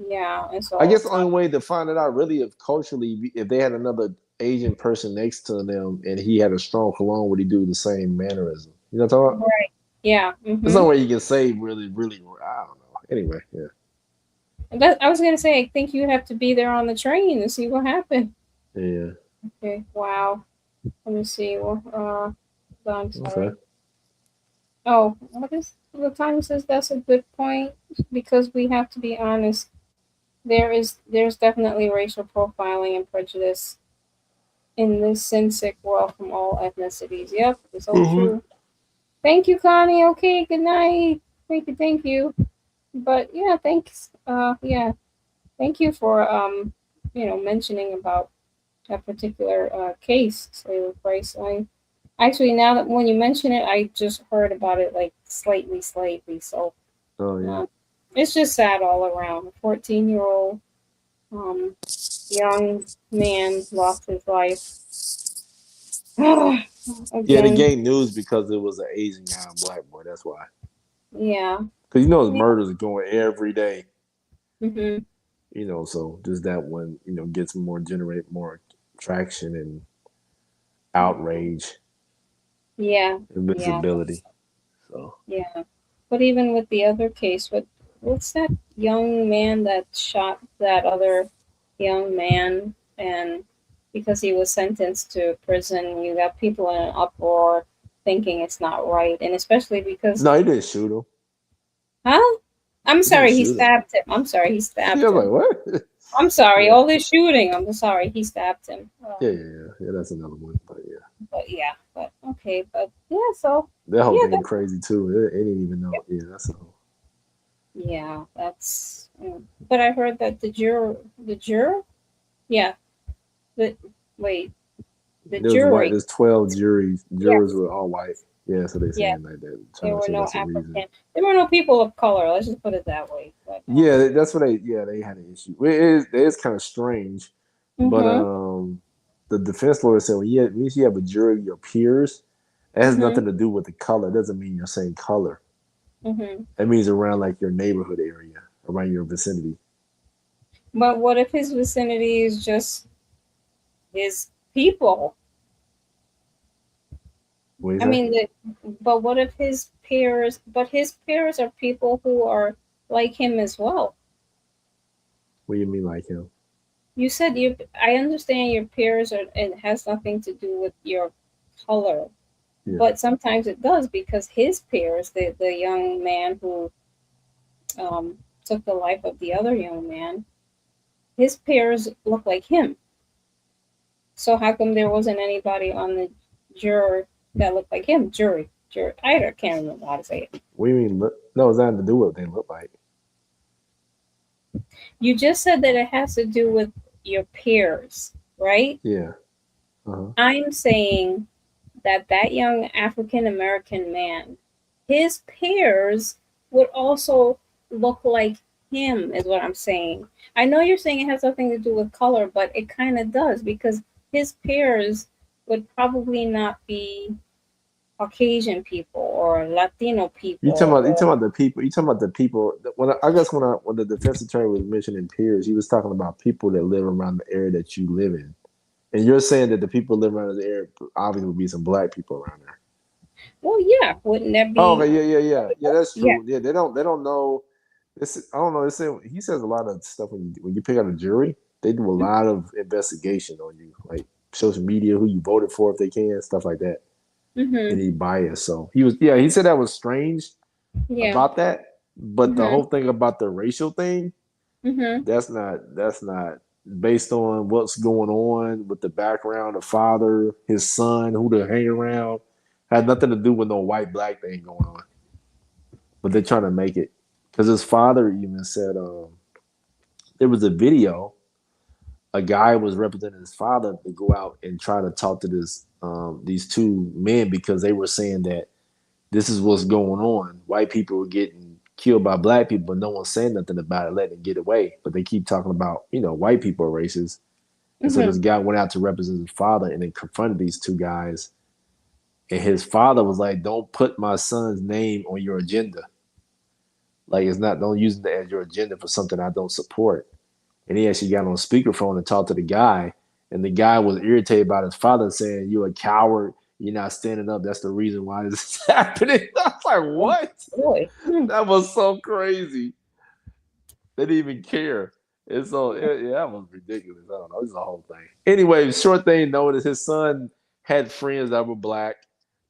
Yeah, and so I guess the only way to find it out really if culturally, if they had another Asian person next to them and he had a strong cologne, would he do the same mannerism? You know what I'm talking about? Right. Yeah. Mm-hmm. There's no way you can say really, really. I don't know. Anyway, yeah. I was gonna say, I think you'd have to be there on the train to see what happened. Yeah. Okay. Wow. Let me see. I'm sorry. Okay. Oh, what is the time says that's a good point because we have to be honest. There's definitely racial profiling and prejudice in this sin-sick world from all ethnicities. Yep, it's all true. Thank you, Connie. Okay, good night. Thank you. But yeah, thanks. Thank you for mentioning about that particular case, Slater Price. Actually, now that when you mention it, I just heard about it like slightly. So Oh yeah. It's just sad all around. A 14-year-old young man lost his life. Yeah, they Again, gained news because it was an Asian guy and black boy. That's why. yeah. Because his Yeah. murders are going every day. Hmm. So just that one, gets generate more traction and outrage Yeah. and Yeah. visibility. So Yeah. But even with the other case, what's that young man that shot that other young man, and because he was sentenced to prison, you got people in an uproar thinking it's not right, and especially because, no, he didn't shoot him. huh? I'm He didn't sorry, he shoot him. stabbed him. I'm sorry, he Yeah, stabbed I was him. like, what? I'm sorry, Yeah. all this shooting. I'm sorry, he stabbed him. Yeah. That's another one. But yeah, But yeah, but okay, but yeah, so that whole yeah, thing crazy too. It didn't even know. Yeah, that's a whole. yeah, that's. But I heard that the juror, yeah, the wait, the There's white. jury, There's 12 jurors yes, were all white. Yeah, so they yeah, saying like that, trying there to were say no that's the reason. African, there were no people of color. Let's just put it that way. But Yeah, that's what they. Yeah, they had an issue. It is kind of strange, but mhm, the defense lawyer said when you have a jury of your peers, it has mhm, nothing to do with the color. It doesn't mean you're same color. mhm. That means around like your neighborhood area, around your vicinity. But what if his vicinity is just his people? What do you I say? mean, but what if his peers? But his peers are people who are like him as well. What do you mean like him? You said you. I understand your peers are. It has nothing to do with your color, Yeah. but sometimes it does because his peers, the young man who took the life of the other young man, his peers look like him. So how come there wasn't anybody on the juror that looked like him? Jury. I can't remember how to say it. What do you mean? No, it's nothing to do with what they look like. You just said that it has to do with your peers, right? Yeah. Uh-huh. I'm saying that young African American man, his peers would also look like him, is what I'm saying. I know you're saying it has nothing to do with color, but it kind of does because his peers would probably not be Caucasian people or Latino You people. talking about you Or, talking about the people? You talking about the people? When the defense attorney was mentioning peers, he was talking about people that live around the area that you live in. And you're saying that the people live around the area obviously would be some black people around there. well, yeah, wouldn't that Oh, be? okay, yeah. That's Yeah. true. Yeah, they don't know. This I don't know. He says a lot of stuff when you pick out a jury. They do a lot of investigation on you, like social media, who you voted for if they can, stuff like that. Mm-hmm. Any bias. So he said that was strange Yeah. about that. But the Mm-hmm. whole thing about the racial thing, Mm-hmm. that's not based on what's going on with the background, the father, his son, who to hang around. Had nothing to do with no white black thing going on. But they're trying to make it because his father even said there was a video. A guy was representing his father to go out and try to talk to these two men because they were saying that this is what's going on. White people are getting killed by black people, but no one's saying nothing about it, letting it get away. But they keep talking about, white people are racist. And so Mm-hmm. this guy went out to represent his father and then confronted these two guys. And his father was like, don't put my son's name on your agenda. Like, don't use it as your agenda for something I don't support. And he actually got on speakerphone and talked to the guy. And the guy was irritated about his father saying, you're a coward. You're not standing up. That's the reason why this is happening. I was like, Oh, what? boy. That was so crazy. They didn't even care. And so, that was ridiculous. I don't know. It's the whole thing. Anyway, short thing though is his son had friends that were black.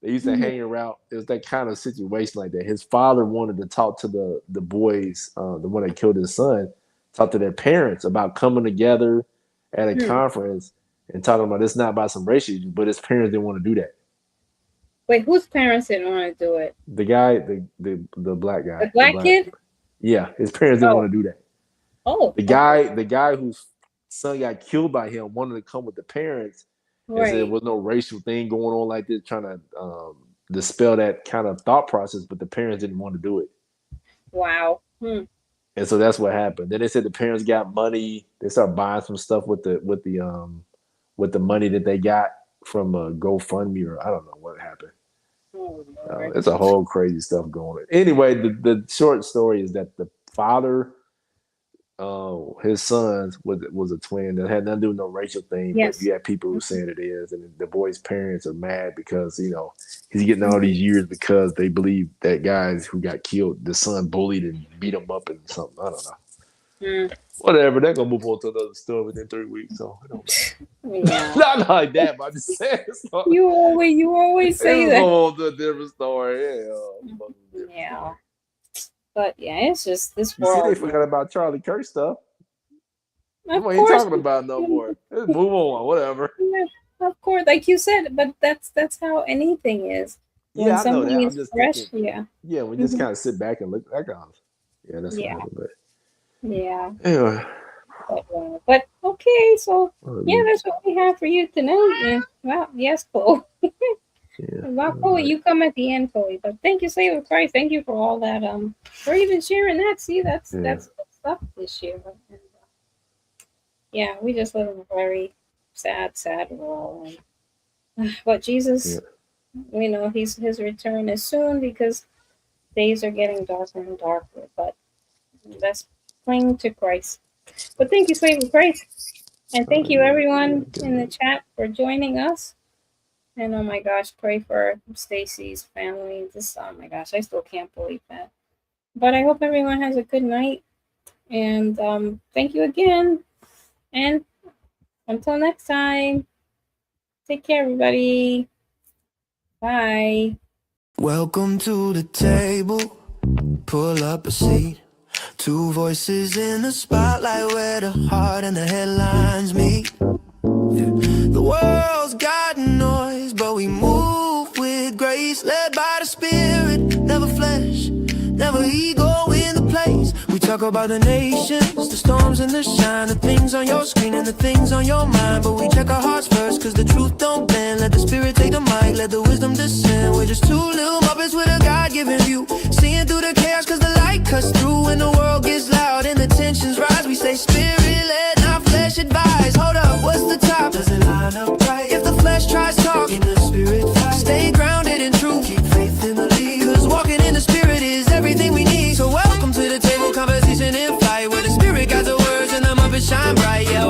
They used to Mm-hmm. hang around. It was that kind of situation like that. His father wanted to talk to the boys, the one that killed his son, talk to their parents about coming together at a Hmm. conference and talking about it's not about some racial issues, but his parents didn't want to do that. Wait, whose parents didn't want to do it? The guy, the black guy, The black kid? yeah, his parents didn't Oh, want to do that. oh, The okay. guy whose son got killed by him wanted to come with the parents and said there Right. was no racial thing going on like this, trying to dispel that kind of thought process, but the parents didn't want to do it. Wow. And so that's what happened. Then they said the parents got money. They started buying some stuff with the money that they got from a GoFundMe, or I don't know what happened. Oh, Lord. It's a whole crazy stuff going on. Anyway, the short story is that the father, his son was a twin. That had nothing to do with no racial thing, but Yes. you have people who are saying it is, and the boy's parents are mad because he's getting all these years because they believe that guys who got killed, the son bullied and beat him up and something. I don't know. Whatever, they're gonna move on to another story within 3 weeks, so I don't know. Yeah. Not like that, but I'm just saying. You always say that. Go on to a different story. Yeah. But yeah, it's just this You see, world. they forgot about Charlie Kirk stuff. Of We ain't course. talking about no more. Let's move on. Whatever. Yeah, of course, like you said, but that's how anything is. When Yeah, I know that. something I'm is just fresh, thinking. yeah. Yeah, we just kind of sit back and look at that. Yeah, that's what happened. But Yeah. anyway. But okay, so yeah, that's what we have for you tonight. And wow, yes, Cole. Well, Chloe, you come at the end, Chloe. But thank you, Savior Christ. Thank you for all that. For even sharing that. See, that's stuff this year. And, yeah, we just live in a very sad world. But Jesus, we know his return is soon because days are getting darker and darker. But let's cling to Christ. But thank you, Savior Christ. And thank you, everyone in the chat, for joining us. And oh my gosh, pray for Stacy's family. Oh my gosh, I still can't believe that. But I hope everyone has a good night. And thank you again. And until next time, take care, everybody. Bye. Welcome to the table. Pull up a seat. Two voices in the spotlight where the heart and the headlines meet. The world's got noise, but we move with grace, led by the Spirit, never flesh, never ego in the place. We talk about the nations, the storms and the shine, the things on your screen and the things on your mind. But we check our hearts first, cause the truth don't bend. Let the Spirit take the mic, let the wisdom descend. We're just two little Muppets with a God-given view, seeing through the chaos cause the light cuts through. When the world gets loud and the tensions rise, we say Spirit-led, not flesh advised. Hold up, what's the top? Does it line up right? If the flesh tries talking, the Spirit fight. Stay grounded in truth, keep faith in the lead, cause walking in the Spirit is everything we need. So welcome to the table, conversation in flight, where the Spirit guides the words and the Muppets shine bright, yeah.